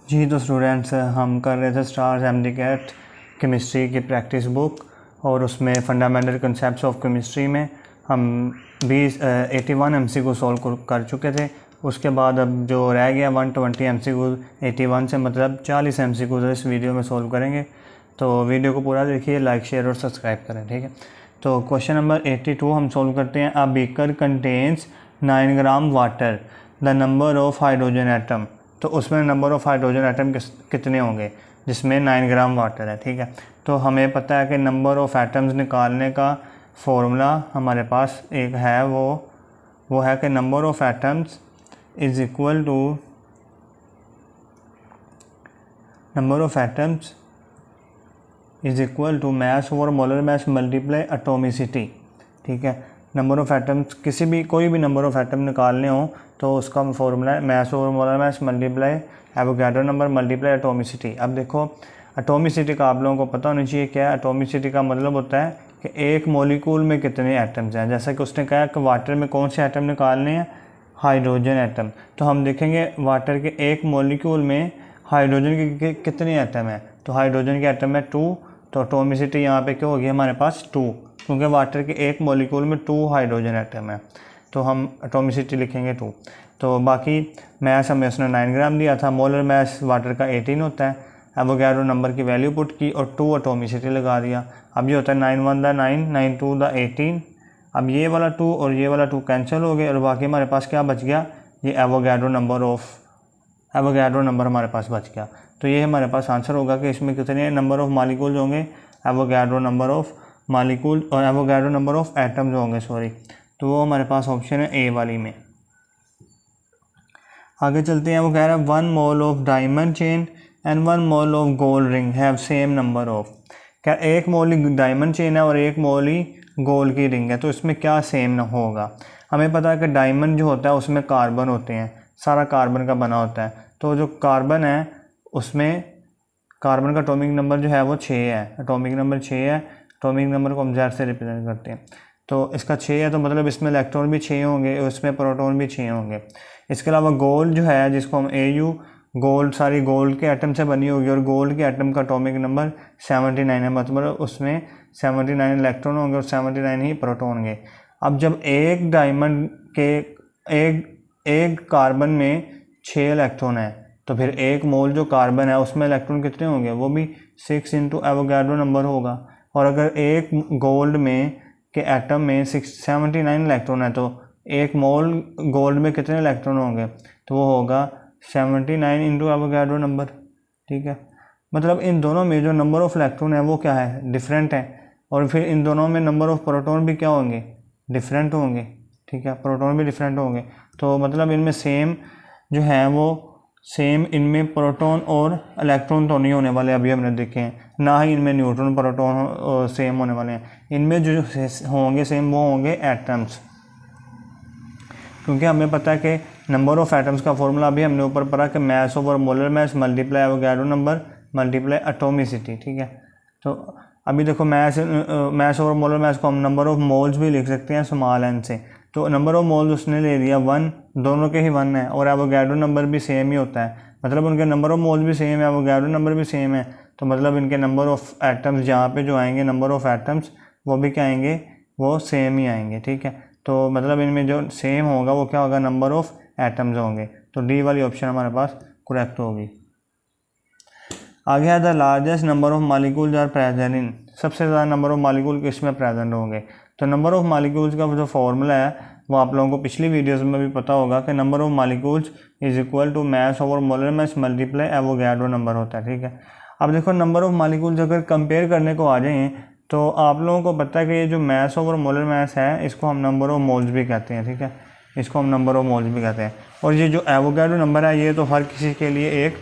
जी तो स्टूडेंट्स हम कर रहे थे स्टार्स एमडी कैट केमिस्ट्री की प्रैक्टिस बुक और उसमें फंडामेंटल कंसेप्ट्स ऑफ केमिस्ट्री में हम 81 एमसीक्यू सॉल्व कर चुके थे। उसके बाद अब जो रह गया 120 एमसीक्यू 81 से मतलब 40 एमसीक्यू इस वीडियो में सॉल्व करेंगे। तो वीडियो को पूरा देखिए, लाइक शेयर और सब्सक्राइब करें, ठीक है। तो क्वेश्चन नंबर 82 हम सॉल्व करते हैं। A beaker contains 9 gram water, the number of hydrogen atom. तो उसमें नंबर ऑफ हाइड्रोजन एटम कितने होंगे जिसमें 9 ग्राम वाटर है, ठीक है। तो हमें पता है कि नंबर ऑफ एटम्स निकालने का फॉर्मूला हमारे पास एक है, वो है कि number of atoms is equal to mass over molar mass multiply atomicity, ठीक है। नंबर ऑफ एटम्स कोई भी नंबर ऑफ एटम निकालने हो तो उसका फॉर्मूला है मास over molar mass multiply Avogadro number multiply atomicity. अब देखो एटॉमिसिटी का आप लोगों को पता होना चाहिए क्या है। एटॉमिसिटी का मतलब होता है कि एक मॉलिक्यूल में कितने एटम्स हैं। जैसा कि उसने कहा कि वाटर में कौन से एटम निकालने हैं, हाइड्रोजन एटम। तो हम देखेंगे वाटर के एक मॉलिक्यूल में हाइड्रोजन के कितने एटम हैं। तो हाइड्रोजन के एटम है 2, तो एटॉमिसिटी यहाँ पे क्या होगी हमारे पास 2, क्योंकि वाटर के एक मॉलिक्यूल में 2 हाइड्रोजन एटम है, तो हम एटॉमिसिटी लिखेंगे 2। तो बाकी मैस हमें उसने 9 ग्राम दिया था, मोलर मैस वाटर का 18 होता है। एवोगाड्रो नंबर की वैल्यू पुट की और 2 एटॉमिसिटी लगा दिया। अब ये होता है 9 1 द 9, 9 2 द 18। अब ये वाला 2 और ये वाला 2 कैंसिल हो गए और बाकी हमारे पास क्या बच गया, ये एवोगाड्रो नंबर हमारे पास बच गया। तो ये हमारे पास आंसर होगा कि इसमें कितने नंबर ऑफ मालिक्यूल होंगे, एवोगाड्रो नंबर ऑफ मालिक्यूल और एवोगाड्रो नंबर ऑफ एटम्स होंगे, सॉरी। तो वो हमारे पास ऑप्शन है ए वाली में। आगे चलते हैं। वो कह रहा है 1 mole of diamond chain and 1 mole of gold ring have same number of. क्या एक मोल ही डायमंड चेन है और एक मोल ही गोल्ड की रिंग है, तो इसमें क्या सेम ना होगा। हमें पता है कि डायमंड जो होता है उसमें कार्बन होते हैं, सारा कार्बन का बना होता है। तो जो कार्बन है उसमें कार्बन का एटॉमिक नंबर जो है वो 6 है, एटॉमिक नंबर 6 है। एटॉमिक नंबर को हम Z से रिप्रेजेंट करते हैं। तो इसका 6 है, तो मतलब इसमें इलेक्ट्रॉन भी 6 होंगे और इसमें प्रोटॉन भी 6 होंगे। इसके अलावा गोल्ड जो है जिसको हम AU, गोल्ड सारी गोल्ड के एटम से बनी होगी और गोल्ड के एटम का एटॉमिक नंबर 79 है, मतलब उसमें 79 इलेक्ट्रॉन होंगे और 79 ही प्रोटॉन होंगे। अब जब एक डायमंड के एक कार्बन में 6 इलेक्ट्रॉन है, तो फिर एक मोल जो कार्बन है उसमें इलेक्ट्रॉन कितने होंगे, वो भी 6 इंटू एवोगाड्रो नंबर होगा। और अगर एक गोल्ड में के एटम में 79 इलेक्ट्रॉन है, तो एक मोल गोल्ड में कितने इलेक्ट्रॉन होंगे, तो वो होगा 79 इंटू एवोगाड्रो नंबर, ठीक है। मतलब इन दोनों में जो नंबर ऑफ इलेक्ट्रॉन है वो क्या है, डिफरेंट है। और फिर इन दोनों में नंबर ऑफ प्रोटॉन भी क्या होंगे, डिफरेंट होंगे, ठीक है। प्रोटॉन भी डिफरेंट होंगे। तो मतलब इनमें सेम जो है वो सेम, इनमें प्रोटॉन और इलेक्ट्रॉन तो नहीं होने वाले, अभी हमने देखे हैं। ना ही इनमें न्यूट्रॉन प्रोटॉन सेम होने वाले हैं। इनमें जो होंगे सेम वो होंगे एटम्स, क्योंकि हमें पता है कि नंबर ऑफ एटम्स का फॉर्मूला अभी हमने ऊपर पढ़ा कि मास over molar mass multiply Avogadro number multiply atomicity, ठीक है। तो अभी देखो मास ओवर मोलर मास को हम नंबर ऑफ मोल्स भी लिख सकते हैं स्मॉल n से। तो नंबर ऑफ मोल्स उसने ले लिया 1, दोनों के ही 1 है और एवोगाड्रो नंबर भी सेम ही होता है, मतलब उनके नंबर ऑफ मोल्स भी सेम है, एवोगाड्रो नंबर भी सेम है। तो मतलब इनके नंबर ऑफ एटम्स जहाँ पे जो आएंगे नंबर ऑफ एटम्स वो भी क्या आएंगे, वो सेम ही आएंगे, ठीक है। तो मतलब इनमें जो सेम होगा वो क्या होगा, नंबर ऑफ एटम्स होंगे। तो डी वाली ऑप्शन हमारे पास करेक्ट होगी। आगे है the largest number of molecules are present in. सबसे ज़्यादा नंबर ऑफ मालिक्यूल किस में प्रेजेंट होंगे। तो नंबर ऑफ मालिक्यूल्स का जो फॉर्मूला है वो आप लोगों को पिछली वीडियोस में भी पता होगा कि number of molecules is equal to mass over molar mass multiply Avogadro number होता है, ठीक है। अब देखो नंबर ऑफ मालिक्यूल्स अगर कंपेयर करने को आ जाएँ तो आप लोगों को पता है कि ये जो मास ओवर मोलर मास है इसको हम नंबर ऑफ मोल्स भी कहते हैं, ठीक है। इसको हम नंबर ऑफ मोल्स भी कहते हैं। और ये जो एवोगाड्रो नंबर है ये तो हर किसी के लिए एक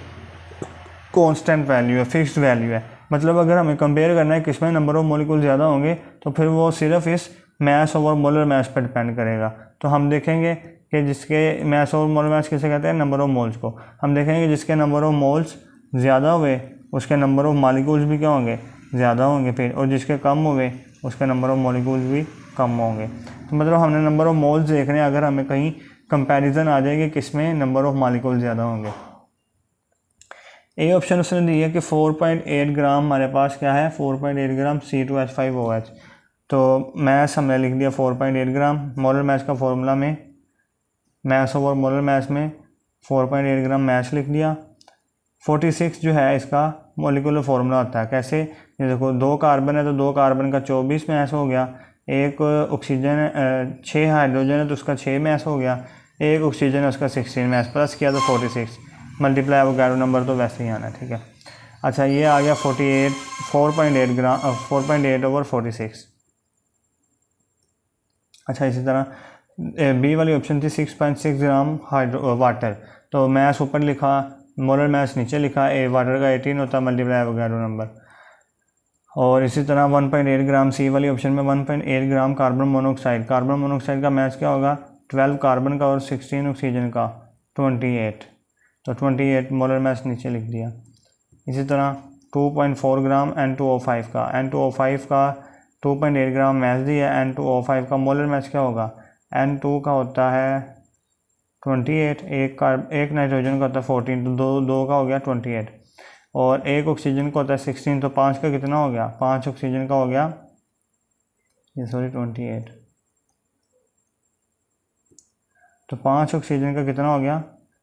कांस्टेंट वैल्यू है, फिक्स्ड वैल्यू है। मतलब अगर हमें कंपेयर करना है किसमें नंबर ऑफ मॉलिक्यूल ज़्यादा होंगे तो फिर वो सिर्फ इस मास ओवर मोलर मास पर डिपेंड करेगा। तो हम देखेंगे कि जिसके मास ओवर मोलर मास किसे कहते हैं, नंबर ऑफ मोल्स को। हम देखेंगे जिसके नंबर ऑफ मोल्स ज़्यादा हुए उसके नंबर ऑफ मॉलिक्यूल्स भी क्या होंगे, ज़्यादा होंगे फिर, और जिसके कम हुए उसके नंबर ऑफ मॉलिक्यूल्स भी कम होंगे। तो मतलब हमने नंबर ऑफ मोल्स देखने हैं अगर हमें कहीं कंपैरिजन आ जाएगी किसमें नंबर ऑफ मॉलिक्यूल ज़्यादा होंगे। ए ऑप्शन उसने दिया कि 4.8 ग्राम हमारे पास क्या है, 4.8 ग्राम C2H5OH। तो मैस हमने लिख दिया 4.8 ग्राम। मोलर मैस का फॉर्मूला में मैस ओवर मोलर मैस में 4.8 ग्राम मैस लिख दिया। 46 जो है इसका मॉलिक्यूलर फार्मूला होता है। कैसे, ये देखो 2 कार्बन है तो 2 कार्बन का 24 मैस हो गया। एक ऑक्सीजन 6 हाइड्रोजन है तो उसका 6 मैस हो गया। एक ऑक्सीजन है उसका 16 मैस, प्लस किया तो 46 मल्टीप्लाई एवोगाड्रो नंबर तो वैसे ही आना है, ठीक है। अच्छा ये आ गया 4.8 ग्राम 4.8 ओवर 46। अच्छा इसी तरह बी वाली ऑप्शन थी 6.6 ग्राम वाटर, तो मैस ऊपर लिखा, मोलर मैस नीचे लिखा, वाटर का 18 होता है मल्टीप्लाई एवोगाड्रो नंबर। और इसी तरह 1.8 ग्राम सी वाली ऑप्शन में 1.8 ग्राम कार्बन मोनोऑक्साइड। कार्बन मोनोऑक्साइड का मैच क्या होगा, 12 कार्बन का और 16 ऑक्सीजन का 28, तो 28 मोलर मैच नीचे लिख दिया। इसी तरह 2.4 ग्राम N2O5 का, N2O5 का 2.8 ग्राम मैच दिया। N2O5 का मोलर मैच क्या होगा, N2 का होता है 28, एक नाइट्रोजन का होता है 14, तो दो का हो गया 28, और एक ऑक्सीजन का होता है 16, तो 5 का कितना हो गया, 5 ऑक्सीजन का हो गया, ये सॉरी 28, तो 5 ऑक्सीजन का कितना हो गया,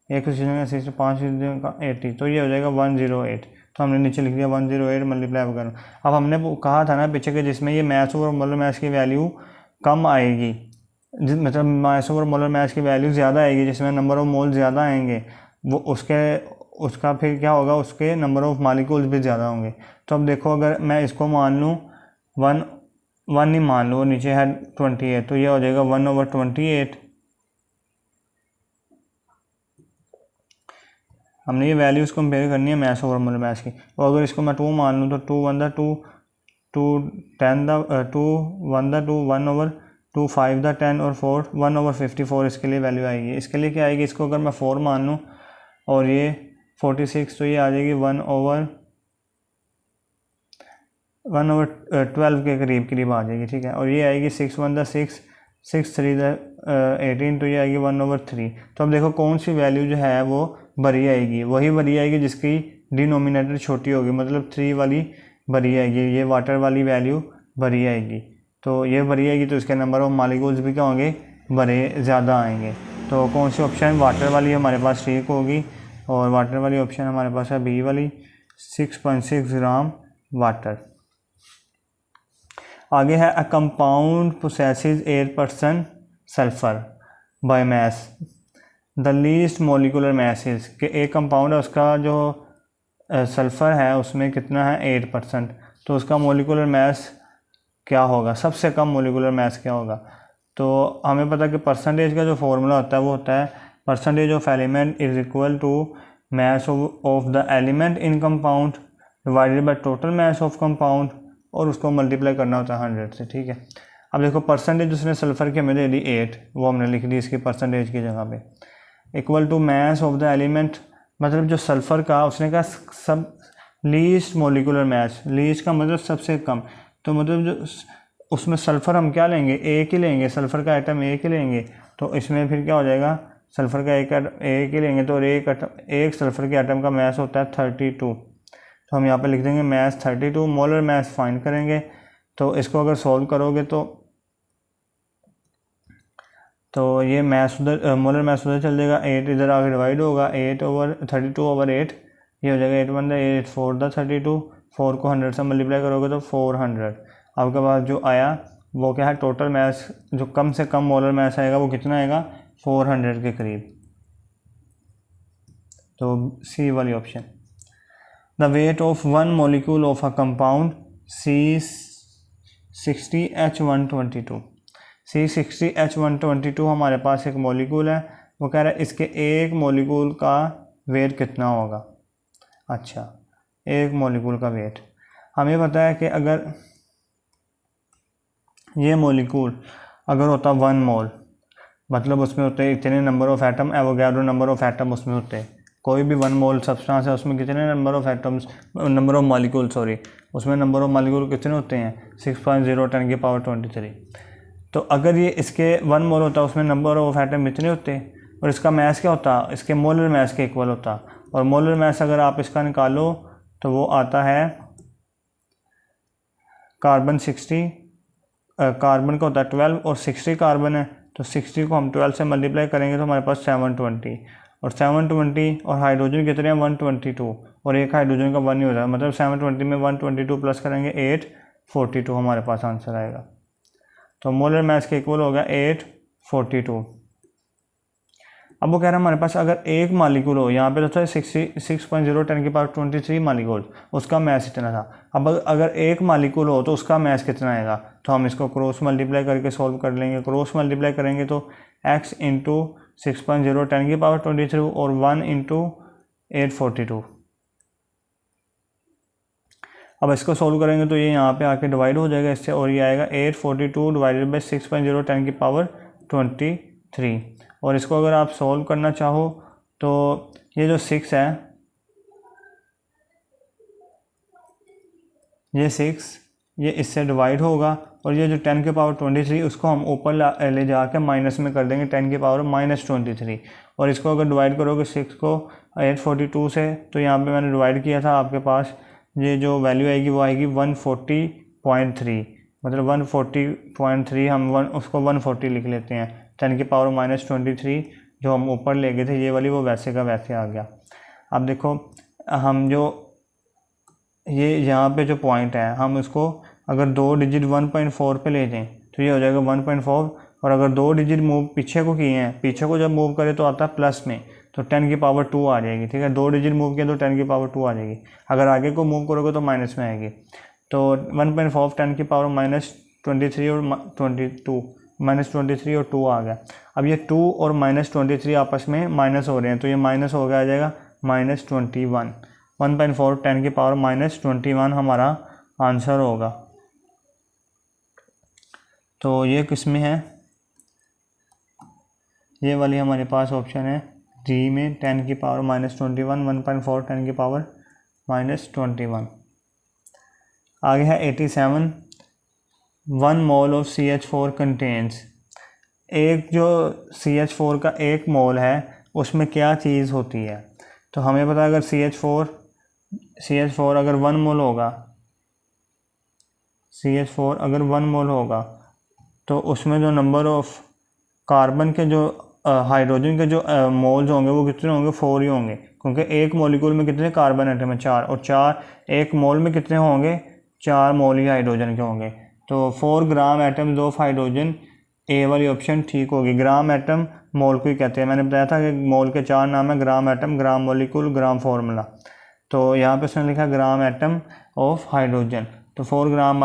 एक ऑक्सीजन का 6, 5 ऑक्सीजन का 80, तो ये हो जाएगा 108। तो हमने नीचे लिख दिया 108 मल्टीप्लाई वगैरह। अब हमने कहा था ना पीछे के जिसमें ये मैस ओवर मोलर मैस की वैल्यू कम आएगी, मतलब मैस ओवर मोलर मैस की वैल्यू ज़्यादा आएगी, जिसमें नंबर ऑफ मोल ज़्यादा आएंगे, वो उसका फिर क्या होगा, उसके नंबर ऑफ मालिक्यूल्स भी ज़्यादा होंगे। तो अब देखो अगर मैं इसको मान लूँ 1 ही मान लूँ, नीचे है 28, तो ये हो जाएगा 1/28। हमने ये वैल्यूज़ कंपेयर करनी है मैस ओवर मोलर मैस की। और अगर इसको मैं 2 मान लूँ तो 2 1 2 1/2 5 10 और 4 1/54 इसके लिए वैल्यू आएगी। इसके लिए क्या आएगी, इसको अगर मैं 4 मान लूँ और ये 46, तो ये आ जाएगी 1/12 के करीब आ जाएगी, ठीक है। और ये आएगी 6 1 6 6 3 18, तो ये आएगी 1/3। तो अब देखो कौन सी वैल्यू जो है वो बड़ी आएगी, वही बड़ी आएगी जिसकी डिनोमिनेटर छोटी होगी, मतलब 3 वाली बड़ी आएगी, ये वाटर वाली वैल्यू बड़ी आएगी। तो ये बड़ी आएगी तो इसके नंबर ऑफ मालिक्यूल्स भी क्या होंगे, बड़े ज़्यादा आएंगे। तो कौन सी ऑप्शन वाटर वाली हमारे पास ठीक होगी, और वाटर वाली ऑप्शन हमारे पास है बी वाली 6.6 ग्राम वाटर। आगे है a compound possesses 8% sulphur by mass, the least molecular message, कि एक कंपाउंड है उसका जो सल्फ़र है उसमें कितना है 8%, तो उसका मोलिकुलर मैस क्या होगा, सबसे कम मोलिकुलर मैस क्या होगा। तो हमें पता है कि परसेंटेज का जो फॉर्मूला होता है वो होता है percentage of element is equal to mass of the element in compound divided by total mass of compound, और उसको मल्टीप्लाई करना होता है 100 से, ठीक है। अब देखो परसेंटेज उसने सल्फ़र की हमें दे दी 8, वो हमने लिख दी इसकी परसेंटेज की जगह पे, equal to mass of the element, मतलब जो सल्फ़र का उसने कहा सब लीस्ट मोलिकुलर मैस, लीस्ट का मतलब सबसे कम, तो मतलब जो उसमें सल्फ़र हम क्या लेंगे, एक ही लेंगे, सल्फ़र का आइटम एक ही लेंगे, तो इसमें फिर क्या हो जाएगा, सल्फ़र का एक ही लेंगे, तो एक सल्फ़र के आइटम का मैस होता है 32, तो हम यहाँ पे लिख देंगे मैस 32, मोलर मैस फाइंड करेंगे। तो इसको अगर सॉल्व करोगे तो ये मैस उधर मोलर मैस उधर चल जाएगा, 8 इधर आगे डिवाइड होगा, 8/32/8, ये हो जाएगा 8 1 8 4 32, 4 को 100 से मल्टीप्लाई करोगे तो 400। आपके पास जो आया वो क्या है, टोटल मैस जो कम से कम मोलर मैस आएगा वो कितना आएगा, 400 के करीब, तो सी वाली option. The weight of one molecule of a compound C60H122, C60H122 हमारे पास एक मॉलिक्यूल है, वो कह रहा है इसके एक मॉलिक्यूल का वेट कितना होगा। अच्छा एक मॉलिक्यूल का वेट, हमें पता है कि अगर ये मॉलिक्यूल अगर होता 1 मोल, मतलब उसमें होते हैं इतने number of atom, Avogadro number of atom उसमें होते हैं, कोई भी 1 मोल सब्सटेंस है उसमें कितने number of atoms, number of molecule sorry, उसमें नंबर ऑफ मॉलिक्यूल कितने होते हैं 6.0 10 की पावर 23। तो अगर ये इसके 1 मोल होता उसमें नंबर ऑफ एटम इतने होते, और इसका मैस क्या होता, इसके मोलर मैस के इक्वल होता, और मोलर मास अगर आप इसका निकालो तो वो आता है कार्बन 60, कार्बन का होता है 12 और 60 कार्बन है, तो 60 को हम 12 से मल्टीप्लाई करेंगे तो हमारे पास 720, और 720 और हाइड्रोजन कितने हैं 122, और एक हाइड्रोजन का 1 ही हो जाएगा, मतलब 720 में 122 प्लस करेंगे 842 हमारे पास आंसर आएगा। तो मोलर मास के इक्वल हो गया 842। अब वो कह रहा है हमारे पास अगर एक मालिक्यूल हो, यहाँ पे तो था 66.0 10 की पावर 23 मालिक्यूल, उसका मैस इतना था। अब अगर एक मालिक्यूल हो तो उसका मैस कितना आएगा, तो हम इसको क्रॉस मल्टीप्लाई करके सॉल्व कर लेंगे। क्रॉस मल्टीप्लाई करेंगे तो x इंटू 6.0 10 की पावर 23 और 1 इंटू 842। अब इसको सॉल्व करेंगे तो ये यहाँ पे आके डिवाइड हो जाएगा इससे, और ये आएगा 842 डिवाइडेड बाई 6.0 10 की पावर 23। और इसको अगर आप सॉल्व करना चाहो तो ये जो 6 है, ये 6 ये इससे डिवाइड होगा, और ये जो 10 के पावर 23 उसको हम ऊपर ले जाके माइनस में कर देंगे 10 के पावर -23, और इसको अगर डिवाइड करोगे 6 को 842 से, तो यहाँ पे मैंने डिवाइड किया था, आपके पास ये जो वैल्यू आएगी वो आएगी 140.3, मतलब 140.3 हम उसको 140 लिख लेते हैं। 10 की पावर -23 जो हम ऊपर ले गए थे ये वाली, वो वैसे का वैसे आ गया। अब देखो हम जो ये यहाँ पे जो पॉइंट है, हम उसको अगर 2 डिजिट 1.4 पे ले जाएं तो ये हो जाएगा 1.4, और अगर 2 डिजिट मूव पीछे को किए हैं, पीछे को जब मूव करें तो आता है प्लस में, तो 10 की पावर 2 आ जाएगी। ठीक है, 2 डिजिट मूव किए तो 10 की पावर 2 आ जाएगी। अगर आगे को मूव करोगे तो माइनस में आएगी। तो 1.4 10 की पावर -23 और -23 और 2 आ गया। अब ये 2 और -23 आपस में माइनस हो रहे हैं, तो ये माइनस हो गया आ जाएगा -21। 1.4 10 की पावर -21 हमारा आंसर होगा। तो ये किस में है, ये वाली हमारे पास ऑप्शन है डी में, 10 की पावर -21, 1.4 10 की पावर -21। आगे है 87, 1 मोल ऑफ CH4 कंटेन्स। एक जो CH4 का 1 मोल है उसमें क्या चीज़ होती है, तो हमें पता है अगर CH4 अगर 1 मोल होगा, CH4 अगर 1 मोल होगा तो उसमें जो नंबर ऑफ कार्बन के जो हाइड्रोजन के जो मोल्स होंगे वो कितने होंगे, 4 ही होंगे, क्योंकि एक मॉलिक्यूल में कितने कार्बन एटम है 4, और 4 एक मोल में कितने होंगे, 4 मोल ही हाइड्रोजन के होंगे। तो 4 ग्राम एटम्स ऑफ हाइड्रोजन, ए वाली ऑप्शन ठीक होगी। ग्राम एटम मोल को ही कहते हैं, मैंने बताया था कि मोल के 4 नाम है, ग्राम एटम, ग्राम मॉलिक्यूल, ग्राम फार्मूला। तो यहाँ पे उसने लिखा ग्राम एटम ऑफ हाइड्रोजन, तो 4 ग्राम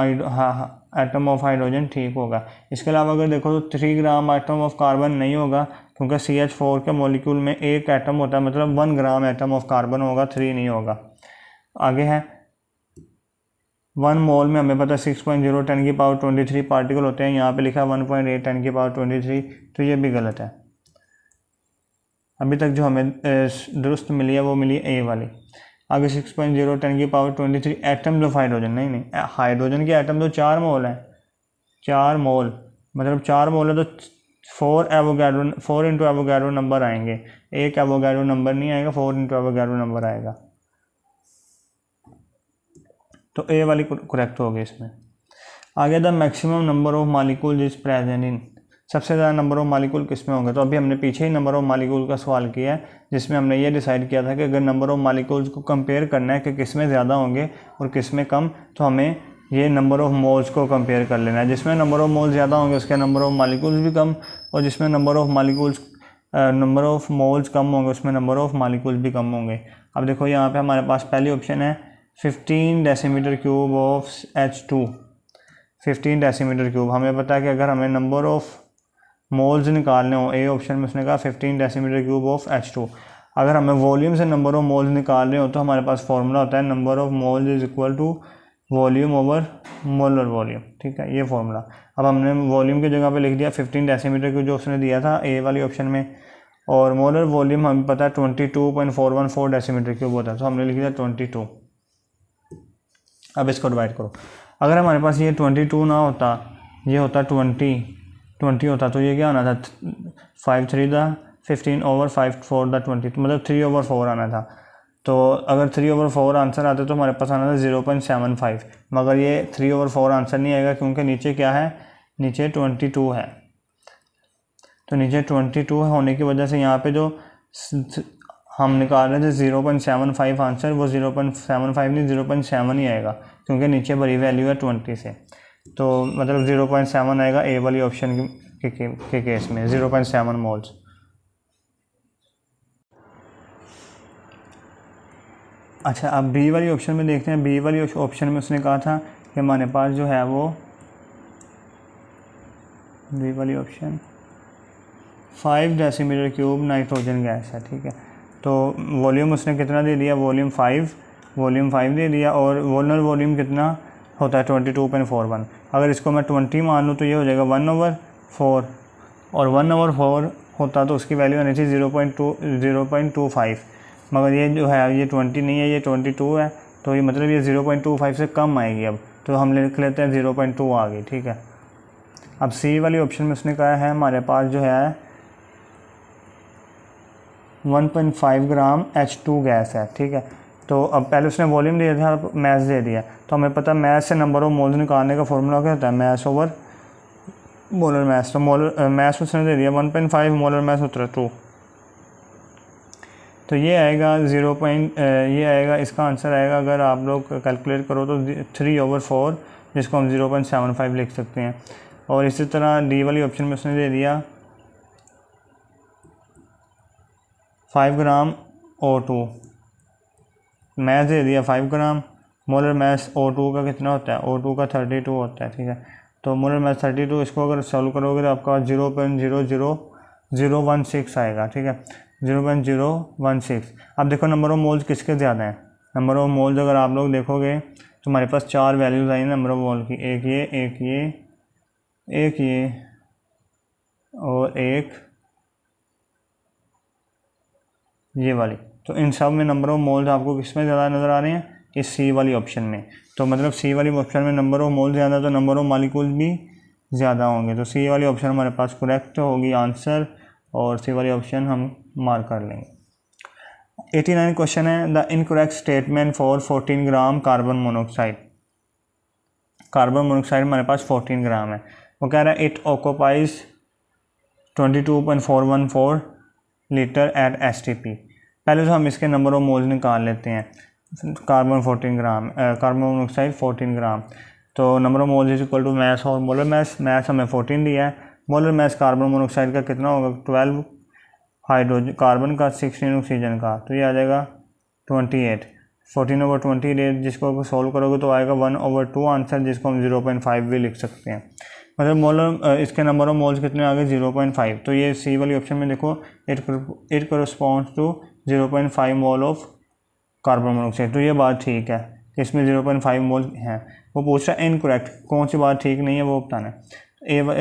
एटम ऑफ हाइड्रोजन ठीक होगा। इसके अलावा अगर देखो तो 3 ग्राम एटम ऑफ कार्बन नहीं होगा, क्योंकि CH4 के मॉलिक्यूल में एक एटम होता है, मतलब 1 ग्राम एटम ऑफ कार्बन होगा, 3 नहीं होगा। आगे है 1 मोल में हमें पता है 6.0 10 की पावर 23 पार्टिकल होते हैं, यहाँ पे लिखा है 1.8 10 की पावर 23, तो ये भी गलत है। अभी तक जो हमें दुरुस्त मिली है वो मिली ए वाली। आगे 6.0 10 की पावर 23 एटम्स ऑफ हाइड्रोजन, नहीं हाइड्रोजन के एटम तो 4 मोल हैं, 4 मोल, मतलब 4 मोल है तो 4 इंटू एवोगाड्रो नंबर आएंगे, एक एवोगाड्रो नंबर नहीं आएगा, 4 इंटू एवोगाड्रो नंबर आएगा। तो ए वाली करेक्ट होगी इसमें। आगे the maximum number of molecule is present in, सबसे ज़्यादा नंबर ऑफ मालिक्यूल किस में होंगे, तो अभी हमने पीछे ही नंबर ऑफ मालिक्यूल का सवाल किया है, जिसमें हमने ये डिसाइड किया था कि अगर नंबर ऑफ मालिक्यूल्स को कंपेयर करना है कि किस में ज़्यादा होंगे और किस में कम, तो हमें ये नंबर ऑफ मोल्स को कंपेयर कर लेना है। जिसमें नंबर ऑफ मोल्स ज़्यादा होंगे उसके नंबर ऑफ मालिक्यूल्स भी कम, और जिसमें नंबर ऑफ मोल्स कम होंगे उसमें नंबर ऑफ मालिक्यूल्स भी कम होंगे। अब देखो यहाँ पे हमारे पास पहली ऑप्शन है 15 decimetre cube of H2, 15 decimetre cube. हमें पता है कि अगर हमें नंबर ऑफ मोल्स निकालने हो, ए ऑप्शन में उसने कहा 15 डेसीमीटर क्यूब ऑफ H2। अगर हमें वॉल्यूम से नंबर ऑफ मोल्स निकालने हो तो हमारे पास फॉर्मूला होता है number of moles is equal to volume over molar volume. ठीक है, ये फॉर्मूला। अब हमने वॉल्यूम की जगह पे लिख दिया 15 डेसीमीटर क्यूब जो उसने दिया था ए वाली ऑप्शन में, और मोलर वॉल्यूम हमें पता है 22.414 डेसीमीटर क्यूब होता है, तो हमने लिख दिया 22। अब इसको डिवाइड करो, अगर हमारे पास ये 22 ना होता, ये होता 20 होता, तो ये क्या आना था 5 3 द 15 ओवर 5 4 द 20, मतलब 3/4 आना था। तो अगर 3/4 आंसर आता तो हमारे पास आना था 0.75, मगर ये 3/4 आंसर नहीं आएगा क्योंकि नीचे क्या है, नीचे 22 है। तो नीचे 22 होने की वजह से यहाँ पे जो हम निकाल रहे थे 0.75 आंसर, वो 0.75 नहीं 0.7 ही आएगा, क्योंकि नीचे बड़ी वैल्यू है 20 से। तो मतलब 0.7 आएगा ए वाली ऑप्शन के केस में, 0.7 मोल्स। अच्छा, अब बी वाली ऑप्शन में देखते हैं। बी वाली ऑप्शन में उसने कहा था कि हमारे पास जो है वो बी वाली option 5 decimetre cube nitrogen gas है, ठीक है। तो वॉल्यूम उसने कितना दे दिया, वॉल्यूम 5 दे दिया, और वोलर वॉल्यूम कितना होता है 22.41। अगर इसको मैं 20 मान लूँ तो ये हो जाएगा 1/4, और 1/4 होता तो उसकी वैल्यू आनी थी 0.25, मगर ये जो है ये 20 नहीं है, ये 22 है, तो ये मतलब ये 0.25 से कम आएगी। अब तो हम लिख लेते हैं 0.2 आ गई, ठीक है। अब सी वाली ऑप्शन में उसने कहा है हमारे पास जो है 1.5 ग्राम H2 गैस है, ठीक है। तो अब पहले उसने वॉल्यूम दिया था, अब मैस दे दिया, तो हमें पता है मैस से नंबर ऑफ मोल्स निकालने का फॉर्मूला क्या होता है, मैस ओवर मोलर मैस। तो मोलर मैस उसने दे दिया 1.5, मोलर मैस होता है 2, तो ये आएगा ये आएगा, इसका आंसर आएगा अगर आप लोग कैलकुलेट करो तो 3/4, जिसको हम 0.75 लिख सकते हैं। और इसी तरह डी वाली ऑप्शन में उसने दे दिया 5 ग्राम O2, मैस दे दिया 5 ग्राम, मोलर मैस O2 का कितना होता है, O2 का 32 होता है, ठीक है। तो मोलर मैस 32, इसको अगर सॉल्व करोगे तो आपका 0.00016 आएगा, ठीक है, 0.016। अब देखो नंबर ऑफ मोल्स किसके ज़्यादा हैं। नंबर ऑफ मोल्स अगर आप लोग देखोगे तो हमारे पास 4 वैल्यूज़ आई नंबर ऑफ मोल की, एक ये और एक ये वाली। तो इन सब में नंबर ऑफ मोल्स आपको किस में ज़्यादा नज़र आ रहे हैं, इस सी वाली ऑप्शन में। तो मतलब सी वाली ऑप्शन में नंबर ऑफ मोल्स ज़्यादा, तो नंबर ऑफ मॉलिक्यूल्स भी ज़्यादा होंगे। तो सी वाली ऑप्शन हमारे पास करेक्ट होगी आंसर, और सी वाली ऑप्शन हम मार्क कर लेंगे। 89 क्वेश्चन है, the incorrect statement for 14 gram carbon monoxide. Carbon monoxide हमारे पास 14 ग्राम है। वो कह रहा है it occupies 22.414 litre at STP। पहले तो हम इसके नंबर ऑफ मोल्स निकाल लेते हैं। Carbon 14 gram, carbon monoxide 14 gram, तो number of moles is equal to mass और मोलर मैस। मैस हमें 14 दिया है, मोलर मैस कार्बन मोनोऑक्साइड का कितना होगा, 12 हाइड्रोजन कार्बन का, 16 ऑक्सीजन का, तो ये आ जाएगा 28। 14/28, जिसको सोल्व करोगे तो आएगा 1/2 आंसर, जिसको हम 0.5 भी लिख सकते हैं। मतलब मोलर इसके नंबर ऑफ मोल्स कितने आ गए 0.5। तो ये सी वाली ऑप्शन में देखो it corresponds to 0.5 mole of carbon monoxide. तो ये बात ठीक है, इसमें 0.5 मोल हैं। वो पूछ रहा है इनकरेक्ट, कौन सी बात ठीक नहीं है वो बताना है।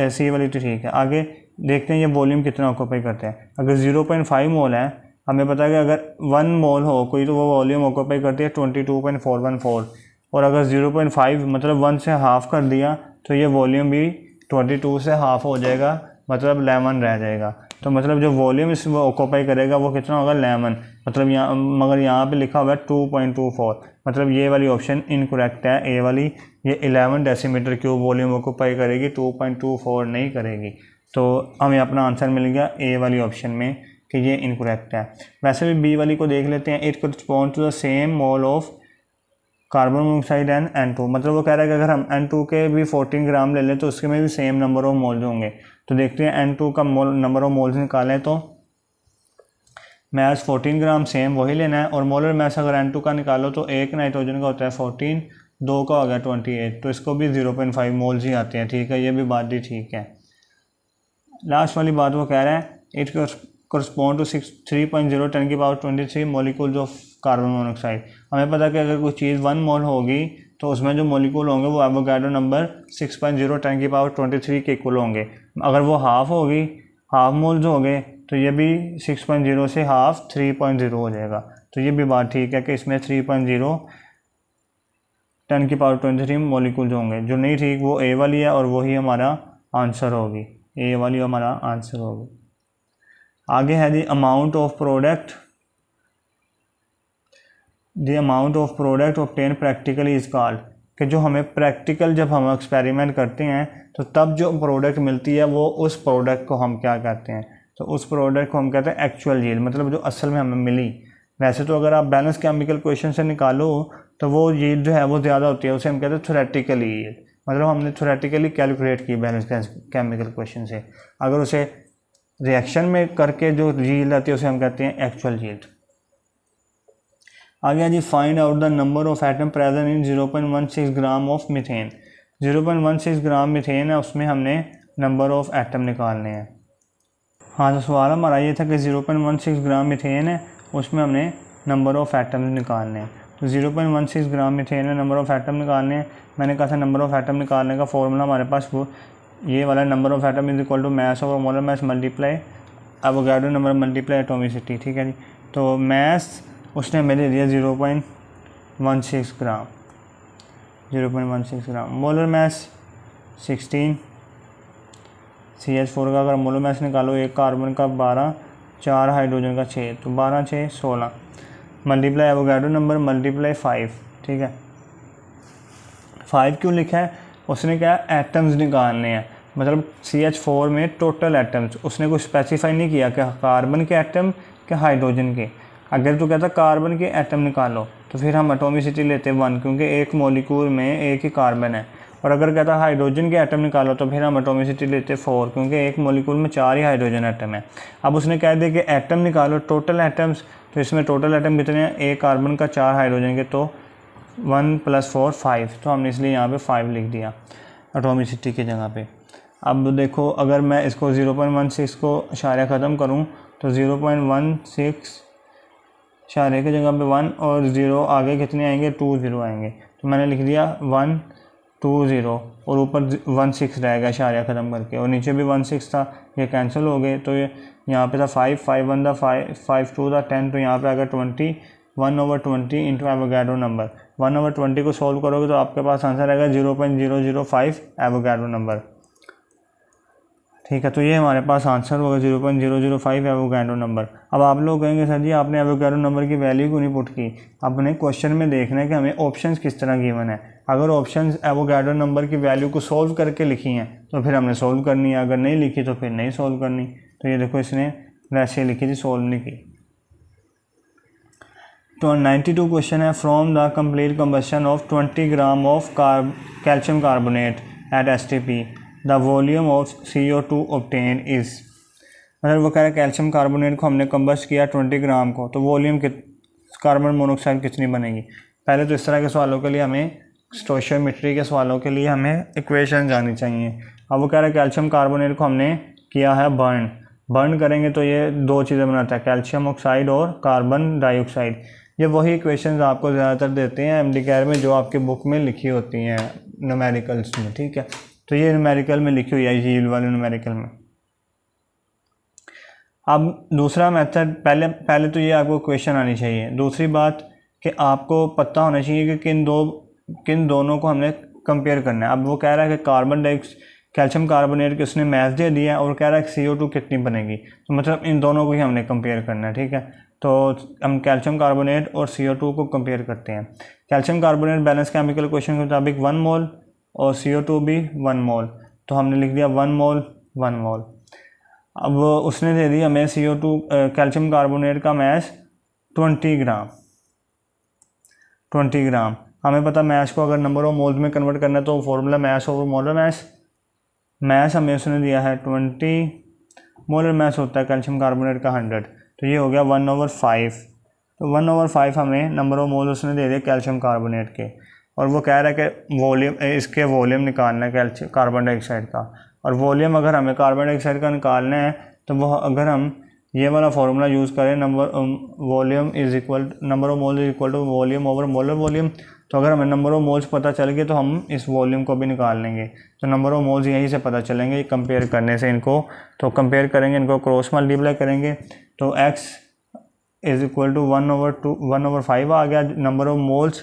सी वाली तो ठीक है। आगे देखते हैं ये वॉल्यूम कितना ऑक्यूपाई करते हैं। अगर 0.5 मोल है, हमें पता है कि अगर 1 मोल हो कोई तो वो वॉल्यूम ऑक्यूपाई करती है 22.414, और अगर 0.5 मतलब 1 से हाफ़ कर दिया तो ये वॉल्यूम भी 22 से हाफ़ हो जाएगा, मतलब 11 रह जाएगा। तो मतलब जो वॉल्यूम इस ऑक्यूपाई करेगा वो कितना होगा 11, मतलब यहाँ, मगर यहाँ पे लिखा हुआ है 2.24, मतलब ये वाली ऑप्शन इनकरेक्ट है, ए वाली। ये 11 डेसीमीटर क्यूब वॉल्यूम ऑक्यूपाई करेगी, 2.24 नहीं करेगी। तो हमें अपना आंसर मिल गया ए वाली ऑप्शन में कि ये इनकरेक्ट है। वैसे भी बी वाली को देख लेते हैं। It correspond to the same mole of carbon monoxide and N2, मतलब वो कह रहा है कि अगर हम N2 के भी 14 ग्राम ले लें तो उसके में भी सेम नंबर ऑफ मोल्स होंगे। तो देखते हैं N2 का नंबर ऑफ मोल्स निकालें तो मैस 14 ग्राम सेम वही लेना है, और मोलर मैस अगर N2 का निकालो तो एक नाइट्रोजन का होता है 14, 2 का हो गया 28, तो इसको भी 0.5 मोल्स ही आते हैं, ठीक है, ये भी बात ही ठीक है। लास्ट वाली बात वो कह रहा है इट करस्पॉन्ड टू 3.0 10 की power 23 molecules of carbon monoxide. हमें पता है कि अगर कोई चीज़ 1 मोल होगी तो उसमें जो मॉलिक्यूल होंगे वो एवोगाड्रो नंबर 6.0 10 की पावर 23 के इक्वल होंगे। अगर वो हाफ होगी, हाफ मोल्स हो गए, तो ये भी 6.0 से हाफ 3.0 हो जाएगा। तो ये भी बात ठीक है कि इसमें 3.0 10 की पावर 23 मॉलिक्यूल्स होंगे। जो नहीं ठीक वो ए वाली है, और वही हमारा आंसर होगी, ए वाली हमारा आंसर होगी। आगे है जी amount of product the amount of product obtain practically is called, कि जो हमें प्रैक्टिकल जब हम एक्सपेरिमेंट करते हैं तो तब जो प्रोडक्ट मिलती है वो उस प्रोडक्ट को हम क्या कहते हैं, तो उस प्रोडक्ट को हम कहते हैं एक्चुअल यील्ड, मतलब जो असल में हमें मिली। वैसे तो अगर आप बैलेंस केमिकल क्वेश्चन से निकालो तो वो यील्ड जो है वो ज़्यादा होती है, उसे हम कहते हैं थ्योरेटिकली यील्ड, मतलब हमने थ्योरेटिकली कैलकुलेट की बैलेंस केमिकल क्वेश्चन से। अगर उसे रिएक्शन में करके जो यील्ड आती है उसे हम कहते हैं एक्चुअल यील्ड। आ गया जी, find out the number of atom present in 0.16 gram of methane. 0.16 gram methane है, उसमें हमने नंबर ऑफ एटम निकालने हैं। हाँ, तो सवाल हमारा ये था कि 0.16 ग्राम मीथेन है, उसमें हमने नंबर ऑफ एटम निकालने हैं। तो 0.16 ग्राम मीथेन में नंबर ऑफ एटम निकालने हैं। मैंने कहा था नंबर ऑफ एटम निकालने का फॉर्मूला हमारे पास वो ये वाला, number of atom is equal to mass over molar mass multiply Avogadro number multiply atomicity. ठीक है जी, तो मास उसने हमें दे दिया 0.16 ग्राम, 0.16 ग्राम। मोलर मास 16, CH4 का अगर मोलर मास निकालो, एक कार्बन का 12, 4 हाइड्रोजन का 6, तो 12 6 16 मल्टीप्लाई एवोगाड्रो नंबर मल्टीप्लाई 5। ठीक है, 5 क्यों लिखा है, उसने क्या एटम्स निकालने हैं, मतलब CH4 में टोटल एटम्स, उसने कुछ स्पेसिफाई नहीं किया कि कार्बन के एटम के हाइड्रोजन के। अगर तो कहता कार्बन के एटम निकालो तो फिर हम एटॉमिसिटी लेते 1, क्योंकि एक मॉलिक्यूल में एक ही कार्बन है। और अगर कहता हाइड्रोजन के एटम निकालो तो फिर हम एटॉमिसिटी लेते 4, क्योंकि एक मॉलिक्यूल में 4 ही हाइड्रोजन एटम है। अब उसने कह दिया कि एटम निकालो टोटल एटम्स, तो इसमें टोटल एटम कितने हैं, एक कार्बन का 4 हाइड्रोजन के, तो 1 + 4 5, तो हमने इसलिए यहाँ पे 5 लिख दिया एटॉमिसिटी की जगह पे। अब देखो, अगर मैं इसको 0.16 को इशारा ख़त्म करूँ तो 0.16 इशारे की जगह पे 1 और 0 आगे कितने आएंगे, 2 0 आएंगे, तो मैंने लिख दिया 1 2 0 और ऊपर 1 6 रहेगा इशारा ख़त्म करके, और नीचे भी 1 6 था, ये कैंसिल हो गए। तो ये यहाँ पे था 5 5 1 था 5 5 2 था 10, तो यहाँ पे आएगा 20, 1/20 इंटू एवोगाड्रो नंबर। 1/20 को सॉल्व करोगे तो आपके पास आंसर आएगा 0.005 एवोगाड्रो नंबर। ठीक है, तो ये हमारे पास आंसर होगा 0.005 एवोगाड्रो नंबर। अब आप लोग कहेंगे सर जी आपने एवोगाड्रो नंबर की वैल्यू क्यों नहीं पुट की। आपने क्वेश्चन में देखना है कि हमें ऑप्शंस किस तरह गिवन है। अगर ऑप्शंस एवोगाड्रो नंबर की वैल्यू को सॉल्व करके लिखी हैं तो फिर हमने सॉल्व करनी है, अगर नहीं लिखी तो फिर नहीं सॉल्व करनी। तो ये देखो इसने वैसे लिखी थी, सॉल्व नहीं की। तो 92 क्वेश्चन है, from the complete combustion of 20 gram of calcium carbonate at STP the volume of CO2 obtain is. मतलब वो कह रहा है कैल्शियम कार्बोनेट को हमने कंबस्ट किया 20 ग्राम को, तो वॉल्यूम कार्बन मोनोऑक्साइड कितनी बनेगी। पहले तो इस तरह के सवालों के लिए हमें, स्टोइशियोमेट्री के सवालों के लिए हमें इक्वेशन जानी चाहिए। अब वो कह रहा है कैल्शियम कार्बोनेट को हमने किया है बर्न करेंगे तो ये दो चीज़ें बनाता है, कैल्शियम ऑक्साइड और कार्बन डाइऑक्साइड। ये वही इक्वेशंस आपको ज़्यादातर देते हैं MD कैर में, जो आपकी बुक में लिखी होती हैं न्यूमेरिकल्स में। ठीक है, तो ये न्यूमेरिकल में लिखी हुई है, यील्ड वाले न्यूमेरिकल में। अब दूसरा मेथड, पहले तो ये आपको क्वेश्चन आनी चाहिए। दूसरी बात कि आपको पता होना चाहिए कि किन दोनों को हमने कंपेयर करना है। अब वो कह रहा है कि कैल्शियम कार्बोनेट के उसने मास दे दिया है और कह रहा है कि CO2 कितनी बनेगी, तो मतलब इन दोनों को ही हमने कंपेयर करना है। ठीक है, तो हम कैल्शियम कार्बोनेट और CO2 को कंपेयर करते हैं। Calcium carbonate balance chemical question के मुताबिक 1 मोल और CO2 भी 1 मोल, तो हमने लिख दिया 1 मोल 1 मोल। अब उसने दे दी हमें CO2 कैल्शियम कार्बोनेट का मास 20 ग्राम। हमें पता मास को अगर नंबर ऑफ मोल्स में कन्वर्ट करना है तो फॉर्मूला मास ओवर मोलर मास हमें उसने दिया है 20, मोलर मास होता है कैल्शियम कार्बोनेट का 100, तो ये हो गया 1/5। तो 1/5 हमें नंबर ऑफ मोल उसने दे दिया कैल्शियम कार्बोनेट के, और वो कह रहा है कि वॉल्यूम, इसके वॉल्यूम निकालना है कैल्शियम कार्बन डाइऑक्साइड का। और वॉल्यूम अगर हमें कार्बन डाइऑक्साइड का निकालना है तो वह अगर हम ये वाला फार्मूला यूज़ करें, number of mole is equal to volume over molar volume, तो अगर हमें नंबर ऑफ मोल्स पता चल गए तो हम इस वॉल्यूम को भी निकाल लेंगे। तो नंबर ऑफ मोल्स यहीं से पता चलेंगे कंपेयर करने से इनको। तो कंपेयर करेंगे, इनको क्रॉस मल्टीप्लाई करेंगे, तो x इज इक्वल टू 1/5 आ गया नंबर ऑफ मोल्स।